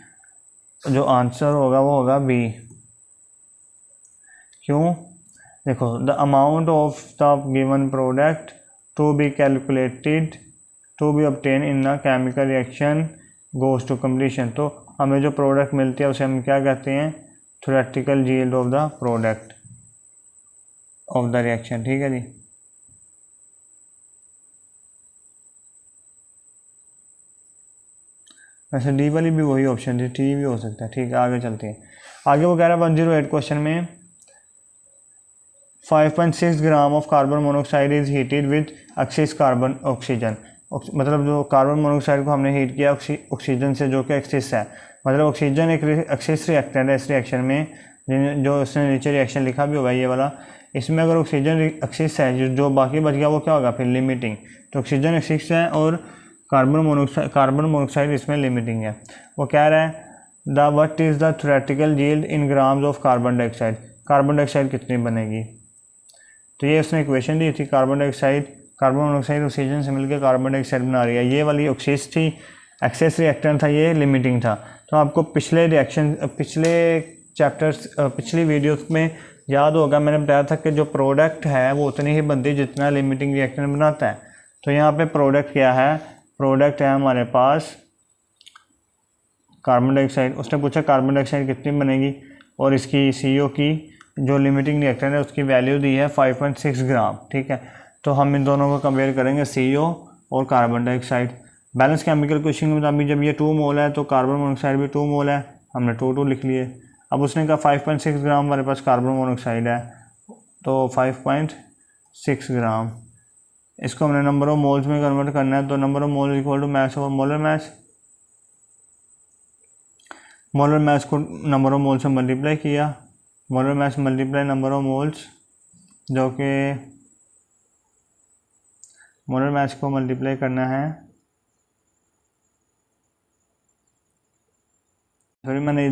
जो आंसर होगा वो होगा बी। क्यों, देखो, the amount of the given product to be calculated to be obtain in a chemical reaction goes to completion. तो हमें जो प्रोडक्ट मिलती है उसे हम क्या कहते हैं, theoretical yield of the product of the reaction. ठीक है जी, वैसे डी वाली भी वही ऑप्शन थी, टी भी हो सकता है। ठीक है, आगे चलते हैं। आगे वो कह रहा है 108 क्वेश्चन में 5.6 gram of carbon monoxide is heated with axis carbon oxygen. मतलब जो कार्बन मोनोऑक्साइड को हमने हीट किया ऑक्सीजन से, जो कि एक्सिस है, मतलब ऑक्सीजन एक एक्सिस रिएक्टेंट है। इस रिएक्शन में जो उसने नीचे रिएक्शन लिखा भी होगा ये वाला, इसमें अगर ऑक्सीजन एक्सिस है, जो बाकी बच गया वो क्या होगा फिर लिमिटिंग। तो ऑक्सीजन एक्सिस है और कार्बन मोनोक्साइड इसमें लिमिटिंग है। वो कह रहा है the what is the theoretical yield in grams of carbon dioxide, carbon dioxide कितनी बनेगी। तो ये उसने इक्वेशन दी थी, कार्बन मोनोक्साइड ऑक्सीजन से मिलकर कार्बन डाइऑक्साइड बना रही है। ये वाली ऑक्सीज थी, एक्सेस रिएक्टेंट था, ये लिमिटिंग था। तो आपको पिछले चैप्टर्स पिछली वीडियोस में याद होगा, मैंने बताया था कि जो प्रोडक्ट है वो उतनी ही बनती जितना लिमिटिंग रिएक्टेंट बनाता है। तो यहाँ पे प्रोडक्ट क्या है, प्रोडक्ट है हमारे पास कार्बन डाइऑक्साइड। उसने पूछा कार्बन डाइऑक्साइड कितनी बनेगी और इसकी CO की जो लिमिटिंग रिएक्टेंट है उसकी वैल्यू दी है 5.6 ग्राम। ठीक है, तो हम इन दोनों को कंपेयर करेंगे, CO और carbon dioxide. Balance chemical equation के मुताबिक जब ये 2 मोल है तो कार्बन मोनोक्साइड भी 2 मोल है, हमने 2 लिख लिए। अब उसने कहा 5.6 ग्राम हमारे पास कार्बन मोनोक्साइड है, तो 5.6 ग्राम, इसको हमने नंबर ऑफ मोल्स में कन्वर्ट करना है। तो number of mole equal to mass over molar mass, molar mass को नंबर ऑफ मोल से मल्टीप्लाई किया, molar mass multiply number of moles, जो कि मोलर मास को मल्टीप्लाई करना है। सॉरी मैंने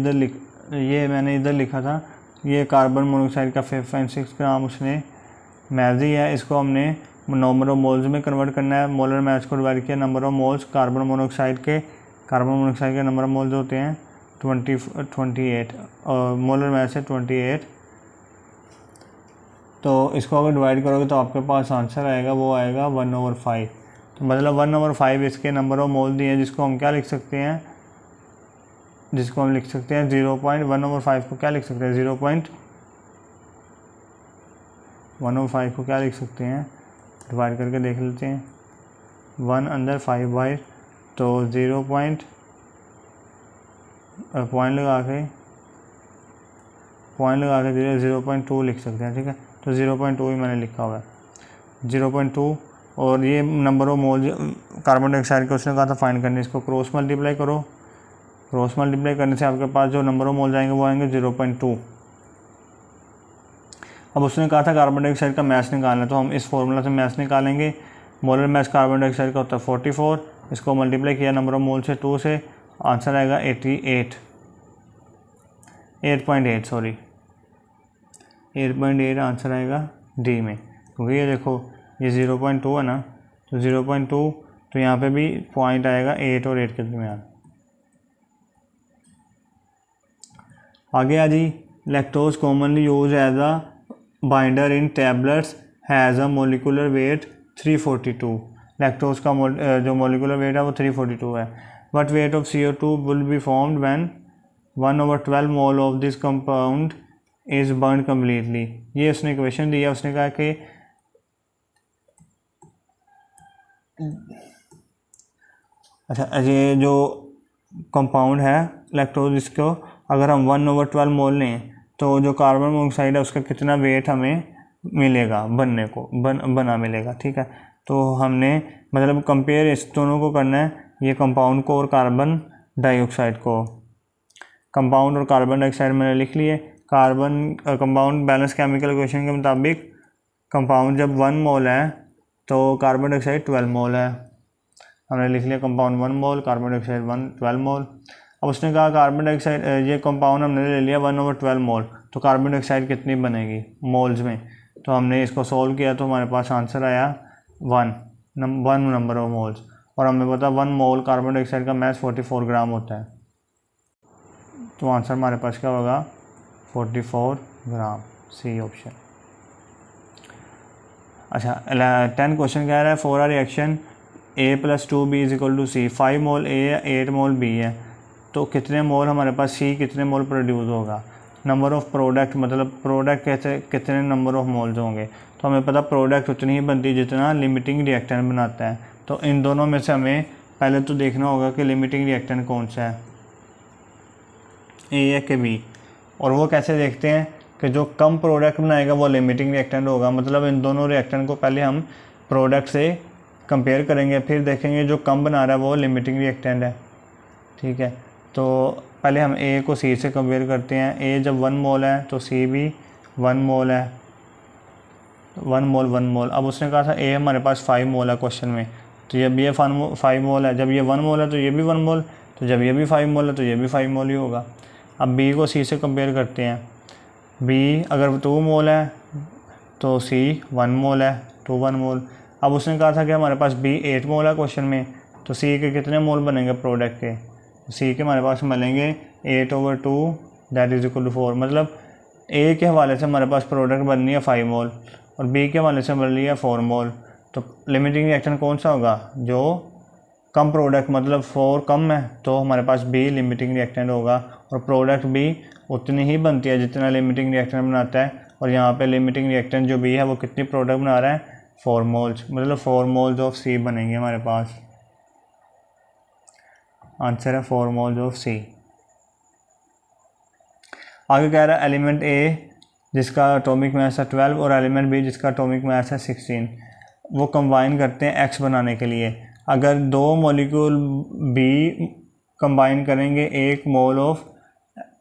इधर लिखा था, ये कार्बन मोनोक्साइड का 5.6 ग्राम उसने मास दी है, इसको हमने नंबर ऑफ मोल्स में कन्वर्ट करना है। मोलर मास को डिवाइड किया number of moles, carbon monoxide के नंबर ऑफ मोल्स होते हैं 28 और मोलर मास है 28। तो इसको अगर डिवाइड करोगे तो आपके पास आंसर आएगा, वो आएगा 1/5। तो मतलब 1/5 इसके नंबर ऑफ मोल दिए हैं, जिसको हम क्या लिख सकते हैं, 0.1/5 को क्या लिख सकते हैं, 0.1/5 को क्या लिख सकते हैं, डिवाइड करके देख लेते हैं। 1/5 तो 0 पॉइंट लगा के 0.2 लिख सकते हैं। ठीक है, तो 0.2 ही मैंने लिखा हुआ है, 0.2। और ये number of mole carbon dioxide के उसने कहा था फाइंड करने, इसको क्रॉस मल्टीप्लाई करो, क्रॉस मल्टीप्लाई करने से आपके पास जो नंबर ऑफ मोल जाएंगे वो आएंगे 0.2। अब उसने कहा था कार्बन डाइऑक्साइड का मास निकालना, तो हम इस फॉर्मूला से मास निकालेंगे। मोलर मास कार्बन डाइऑक्साइड का होता है 44, इसको मल्टीप्लाई किया नंबर ऑफ मोल से 2 से, आंसर आएगा 8.8 आंसर आएगा डी में। क्योंकि ये देखो ये 0.2 है ना, तो 0.2 तो यहाँ पे भी पॉइंट आएगा 8 और 8 के दरमियान। आगे आ जी, lactose commonly use as a binder in tablets has a molecular weight 342। Lactose का जो मोलिकुलर वेट है वो 342 है। What weight of CO2 will be formed when 1/12 mole of this compound is burned completely। ये उसने इक्वेशन दिया, उसने कहा कि अच्छा ये जो कंपाउंड है लैक्टोज, इसको अगर हम 1/12 मोल लें तो जो कार्बन मोनोक्साइड है उसका कितना वेट हमें मिलेगा बना मिलेगा। ठीक है, तो हमने मतलब कंपेयर इस दोनों को करना है, ये कंपाउंड को और कार्बन डाइऑक्साइड को। कंपाउंड और कार्बन डाइऑक्साइड मैंने लिख लिए। कंपाउंड बैलेंस केमिकल इक्वेशन के मुताबिक कंपाउंड जब 1 मोल है तो कार्बन डाइऑक्साइड 12 मोल है, हमने लिख लिया कंपाउंड 1 मोल, कार्बन डाइऑक्साइड 12 मोल। अब उसने कहा कार्बन डाइऑक्साइड ये कंपाउंड हमने ले लिया 1/12 मोल, तो कार्बन डाइऑक्साइड कितनी बनेगी मोल्स में। तो हमने इसको सोल्व किया तो हमारे पास आंसर आया 1 नंबर ऑफ मोल्स, और हमें पता 1 मोल कार्बन डाइऑक्साइड का मास 44 ग्राम होता है। तो आंसर हमारे पास क्या होगा 44 ग्राम, सी ऑप्शन। अच्छा 10 क्वेश्चन कह रहा है for a reaction A+2B = C, 5 mole A है 8 मोल B है, तो कितने मोल हमारे पास C कितने मोल प्रोड्यूस होगा। नंबर ऑफ़ प्रोडक्ट मतलब प्रोडक्ट कितने नंबर ऑफ़ मोल्स होंगे, तो हमें पता प्रोडक्ट उतनी ही बनती जितना लिमिटिंग रिएक्टेंट बनाता है। तो इन दोनों में से हमें पहले तो देखना होगा कि लिमिटिंग रिएक्टेंट कौन सा है, A है कि B। और वो कैसे देखते हैं कि जो कम प्रोडक्ट बनाएगा वो लिमिटिंग रिएक्टेंट होगा। मतलब इन दोनों रिएक्टेंट को पहले हम प्रोडक्ट से कंपेयर करेंगे, फिर देखेंगे जो कम बना रहा है वो लिमिटिंग रिएक्टेंट है। ठीक है, तो पहले हम A को C से कंपेयर करते हैं। A जब 1 मोल है तो C भी 1 मोल है। 1 मोल 1 मोल। अब उसने कहा था ए हमारे पास 5 मोल है क्वेश्चन में, तो जब ये 5 मोल है, जब ये 1 मोल है तो ये भी 1 मोल, तो जब ये भी 5 मोल है तो ये भी 5 मोल ही होगा। अब बी को सी से कंपेयर करते हैं। बी अगर 2 मोल है तो सी 1 मोल है, 1 मोल। अब उसने कहा था कि हमारे पास बी 8 मोल है क्वेश्चन में, तो सी के कितने मोल बनेंगे प्रोडक्ट के? सी के हमारे पास मिलेंगे 8/2 दैट इज इक्वल टू 4। मतलब ए के हवाले से हमारे पास प्रोडक्ट बन रही है 5 मोल और बी के हवाले से बन रही है 4 मोल। तो लिमिटिंग रिएक्शन कौन सा होगा? जो कम प्रोडक्ट, मतलब 4 कम है तो हमारे पास बी लिमिटिंग रिएक्टेंट होगा, और प्रोडक्ट भी उतनी ही बनती है जितना लिमिटिंग रिएक्टेंट बनाता है। और यहाँ पे लिमिटिंग रिएक्टेंट जो बी है वो कितनी प्रोडक्ट बना रहा है? 4 मोल्स, मतलब 4 मोल्स ऑफ सी बनेंगे हमारे पास। आंसर है 4 मोल्स ऑफ सी। आगे कह रहा है एलिमेंट ए जिसका एटॉमिक मास है 12 और एलिमेंट बी जिसका एटॉमिक मास है 16, वो कंबाइन करते हैं एक्स बनाने के लिए। अगर 2 मॉलिक्यूल बी कंबाइन करेंगे 1 मोल ऑफ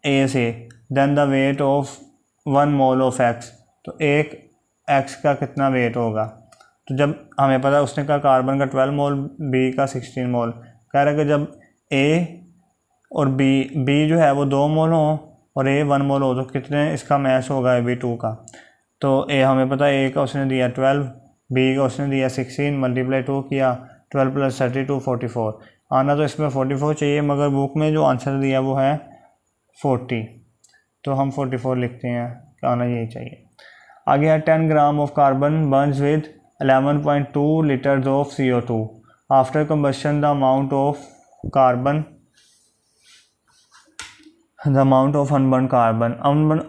ए से, then the weight of 1 mole of X, तो एक एक्स का कितना वेट होगा? तो जब हमें पता है, उसने कहा कार्बन का 12 मोल, बी का 16 मोल। कह रहा है कि जब ए और बी जो है वो 2 मोल हो और ए 1 मोल हो, तो कितने इसका मैस होगा Ab2 का? तो ए हमें पता है, ए का उसने दिया 12, बी का उसने दिया 16, मल्टीप्लाई 2 किया, 12 + 32 44। आना तो इसमें 44 चाहिए, मगर बुक में जो आंसर दिया वो है 40, तो हम 44 लिखते हैं, आना यही चाहिए। आगे है 10 gram of carbon Burns with 11.2 litres of CO2 after combustion the amount of carbon, the amount of unburn carbon.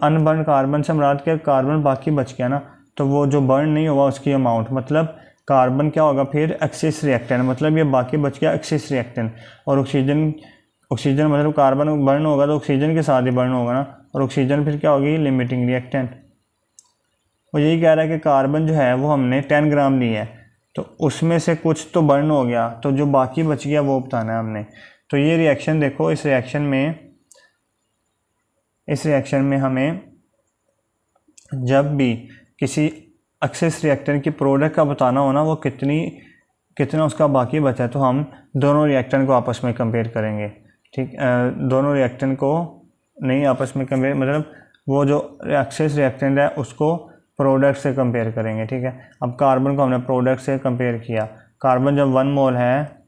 Unburn carbon से मुराद क्या? कार्बन बाकी बच गया ना, तो वो जो बर्न नहीं हुआ उसकी अमाउंट, मतलब कार्बन क्या होगा फिर? एक्सिस रिएक्टेंट, मतलब ये बाकी बच गया एक्सिस रिएक्टेंट। और ऑक्सीजन मतलब कार्बन बर्न होगा तो ऑक्सीजन के साथ ही बर्न होगा ना, और ऑक्सीजन फिर क्या होगी? Limiting reactant. वो यही कह रहा है कि कार्बन जो है वो हमने 10 ग्राम ली है, तो उसमें से कुछ तो बर्न हो गया, तो जो बाकी बच गया वो बताना है हमने। तो ये रिएक्शन देखो, इस रिएक्शन में हमें जब भी किसी एक्सिस रिएक्टेंट की प्रोडक्ट का बताना हो ना, वो कितना उसका बाकी बचा है, तो हम दोनों रिएक्टेंट को आपस में कंपेयर करेंगे। ठीक, दोनों रिएक्टेंट को नहीं आपस में कंपेयर, मतलब वो जो एक्सिस रिएक्टेंट है उसको प्रोडक्ट से कंपेयर करेंगे। ठीक है, अब कार्बन को हमने प्रोडक्ट से कंपेयर किया। कार्बन जब 1 मोल है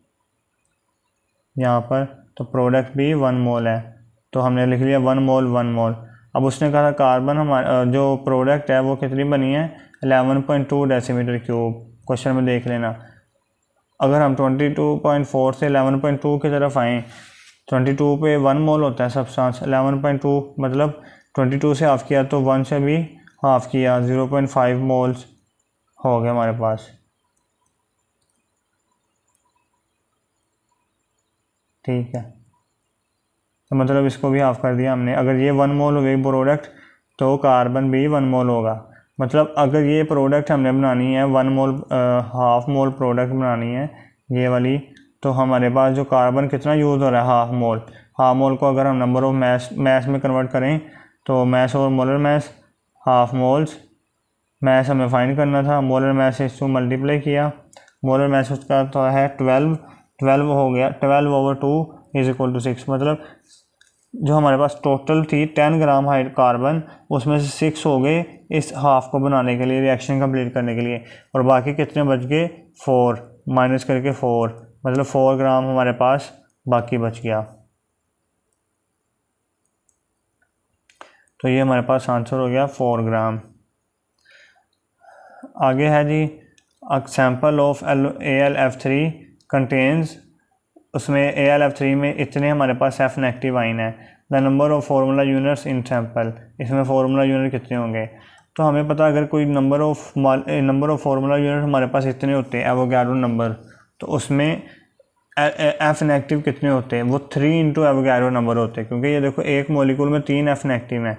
यहाँ पर, तो प्रोडक्ट भी 1 मोल है, तो हमने लिख लिया 1 मोल 1 मोल। अब उसने कहा था कार्बन हमारा जो प्रोडक्ट है वो कितनी बनी है? 11.2 डेसीमीटर क्यूब। क्वेश्चन में देख लेना, अगर हम 22.4 से 11.2 की तरफ आएँ, 22 पे 1 मोल होता है सब्सटेंस, 11.2 मतलब 22 से हाफ किया तो 1 से भी हाफ किया, 0.5 मोल्स हो गया हमारे पास। ठीक है, तो मतलब इसको भी हाफ कर दिया हमने। अगर ये 1 मोल हो गई प्रोडक्ट, तो कार्बन भी 1 मोल होगा। मतलब अगर ये प्रोडक्ट हमने बनानी है 1 मोल, हाफ मोल प्रोडक्ट बनानी है ये वाली, तो हमारे पास जो कार्बन कितना यूज़ हो रहा है? Half mole. हाफ मोल को अगर हम नंबर ऑफ मैस में कन्वर्ट करें, तो मैस और molar mass, half moles mass हमें फाइंड करना था, मोलर मैस से इसको मल्टीप्लाई किया, मोलर मैस उसका तो है 12 हो गया, 12/2 इज इक्वल टू 6। मतलब जो हमारे पास टोटल थी 10 ग्राम हाइड कार्बन, उसमें से 6 हो गए इस हाफ को बनाने के लिए, रिएक्शन कंप्लीट करने के लिए, और बाकी कितने बच गए? 4 माइनस करके 4, मतलब 4 ग्राम हमारे पास बाकी बच गया। तो ये हमारे पास आंसर हो गया 4 ग्राम। आगे है जी, a sample of AlF3 contains, उसमें AlF3 में इतने हमारे पास F नेगेटिव आइन है। The number of formula units in sample, इसमें फार्मूला यूनिट कितने होंगे? तो हमें पता अगर कोई नंबर ऑफ फार्मूला यूनिट हमारे पास इतने होते हैं, एवोगाड्रो नंबर, तो उसमें F नेगेटिव कितने होते हैं? वो 3 इंटू एवोगाड्रो नंबर होते हैं, क्योंकि ये देखो एक मॉलिक्यूल में 3 F नेगेटिव हैं।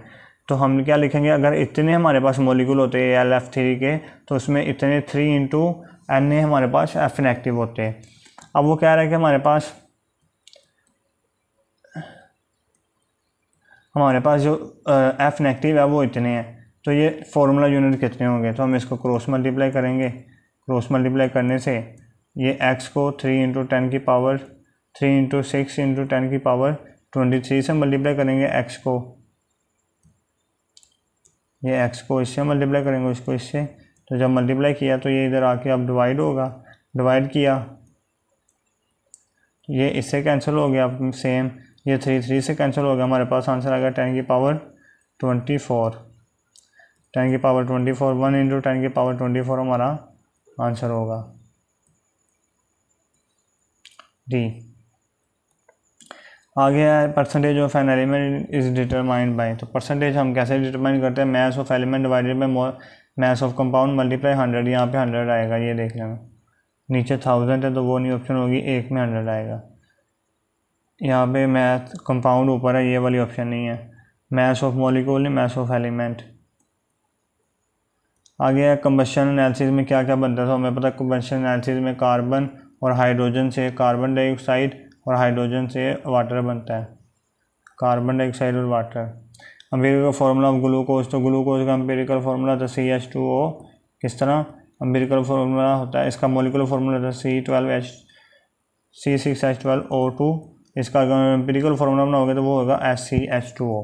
तो हम क्या लिखेंगे? अगर इतने हमारे पास मॉलिक्यूल होते हैं AlF3 के, तो उसमें इतने 3 इंटू Na हमारे पास F नेगेटिव होते हैं। अब वो कह रहा है कि हमारे पास जो F नेगेटिव है वो इतने हैं, तो ये फार्मूला यूनिट कितने होंगे, तो हम इसको क्रॉस मल्टीप्लाई करेंगे। क्रॉस मल्टीप्लाई करने से ये x को 3 इंटू 10 की पावर 3 इंटू 6 इंटू 10 की पावर 23 से मल्टीप्लाई करेंगे x को, ये x को इससे मल्टीप्लाई करेंगे, इसको इससे। तो जब मल्टीप्लाई किया तो ये इधर आके अब डिवाइड होगा, डिवाइड किया ये इससे कैंसिल हो गया सेम, ये 3 से कैंसिल हो गया, हमारे पास आंसर आ गया 10 की पावर 24। 10 की पावर 24, 1 इंटू 10 की पावर 24 हमारा आंसर होगा डी। आगे है percentage of an element is determined by. तो परसेंटेज हम कैसे डिटरमाइन करते हैं, mass of element divided by mass of compound multiply 100। यहाँ पे 100 आएगा, ये देख लेना। नीचे 1000 है तो वो नहीं ऑप्शन होगी, एक में 100 आएगा। यहाँ पे मैथ कंपाउंड ऊपर है, ये वाली ऑप्शन नहीं है। मास ऑफ मॉलिक्यूल नहीं, मास ऑफ एलिमेंट। आगे है कंबशन एनालिसिस में क्या क्या बनता है। तो हमें पता है कंबशन एनालिसिस में कार्बन और हाइड्रोजन से कार्बन डाइऑक्साइड और हाइड्रोजन से वाटर बनता है, कार्बन डाइऑक्साइड और water. Empirical formula of glucose, तो ग्लूकोज का एम्पिरिकल फार्मूला था CH2O। किस तरह एम्पिरिकल फार्मूला होता है, इसका मॉलिक्यूलर फार्मूला था C6H12O2। इसका अगर एम्पिरिकल फार्मूला बनाओगे तो वो होगा SCH2O।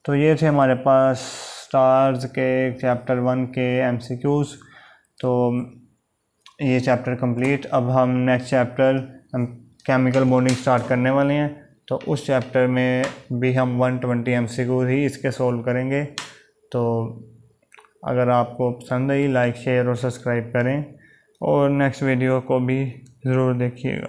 तो ये थे हमारे पास स्टार्स के चैप्टर 1 के MCQs। तो ये चैप्टर कंप्लीट। अब हम next chapter chemical bonding start करने वाले हैं, तो उस चैप्टर में भी हम 120 MCQs ही इसके सॉल्व करेंगे। तो अगर आपको पसंद आई लाइक शेयर और सब्सक्राइब करें, और नेक्स्ट वीडियो को भी ज़रूर देखिएगा।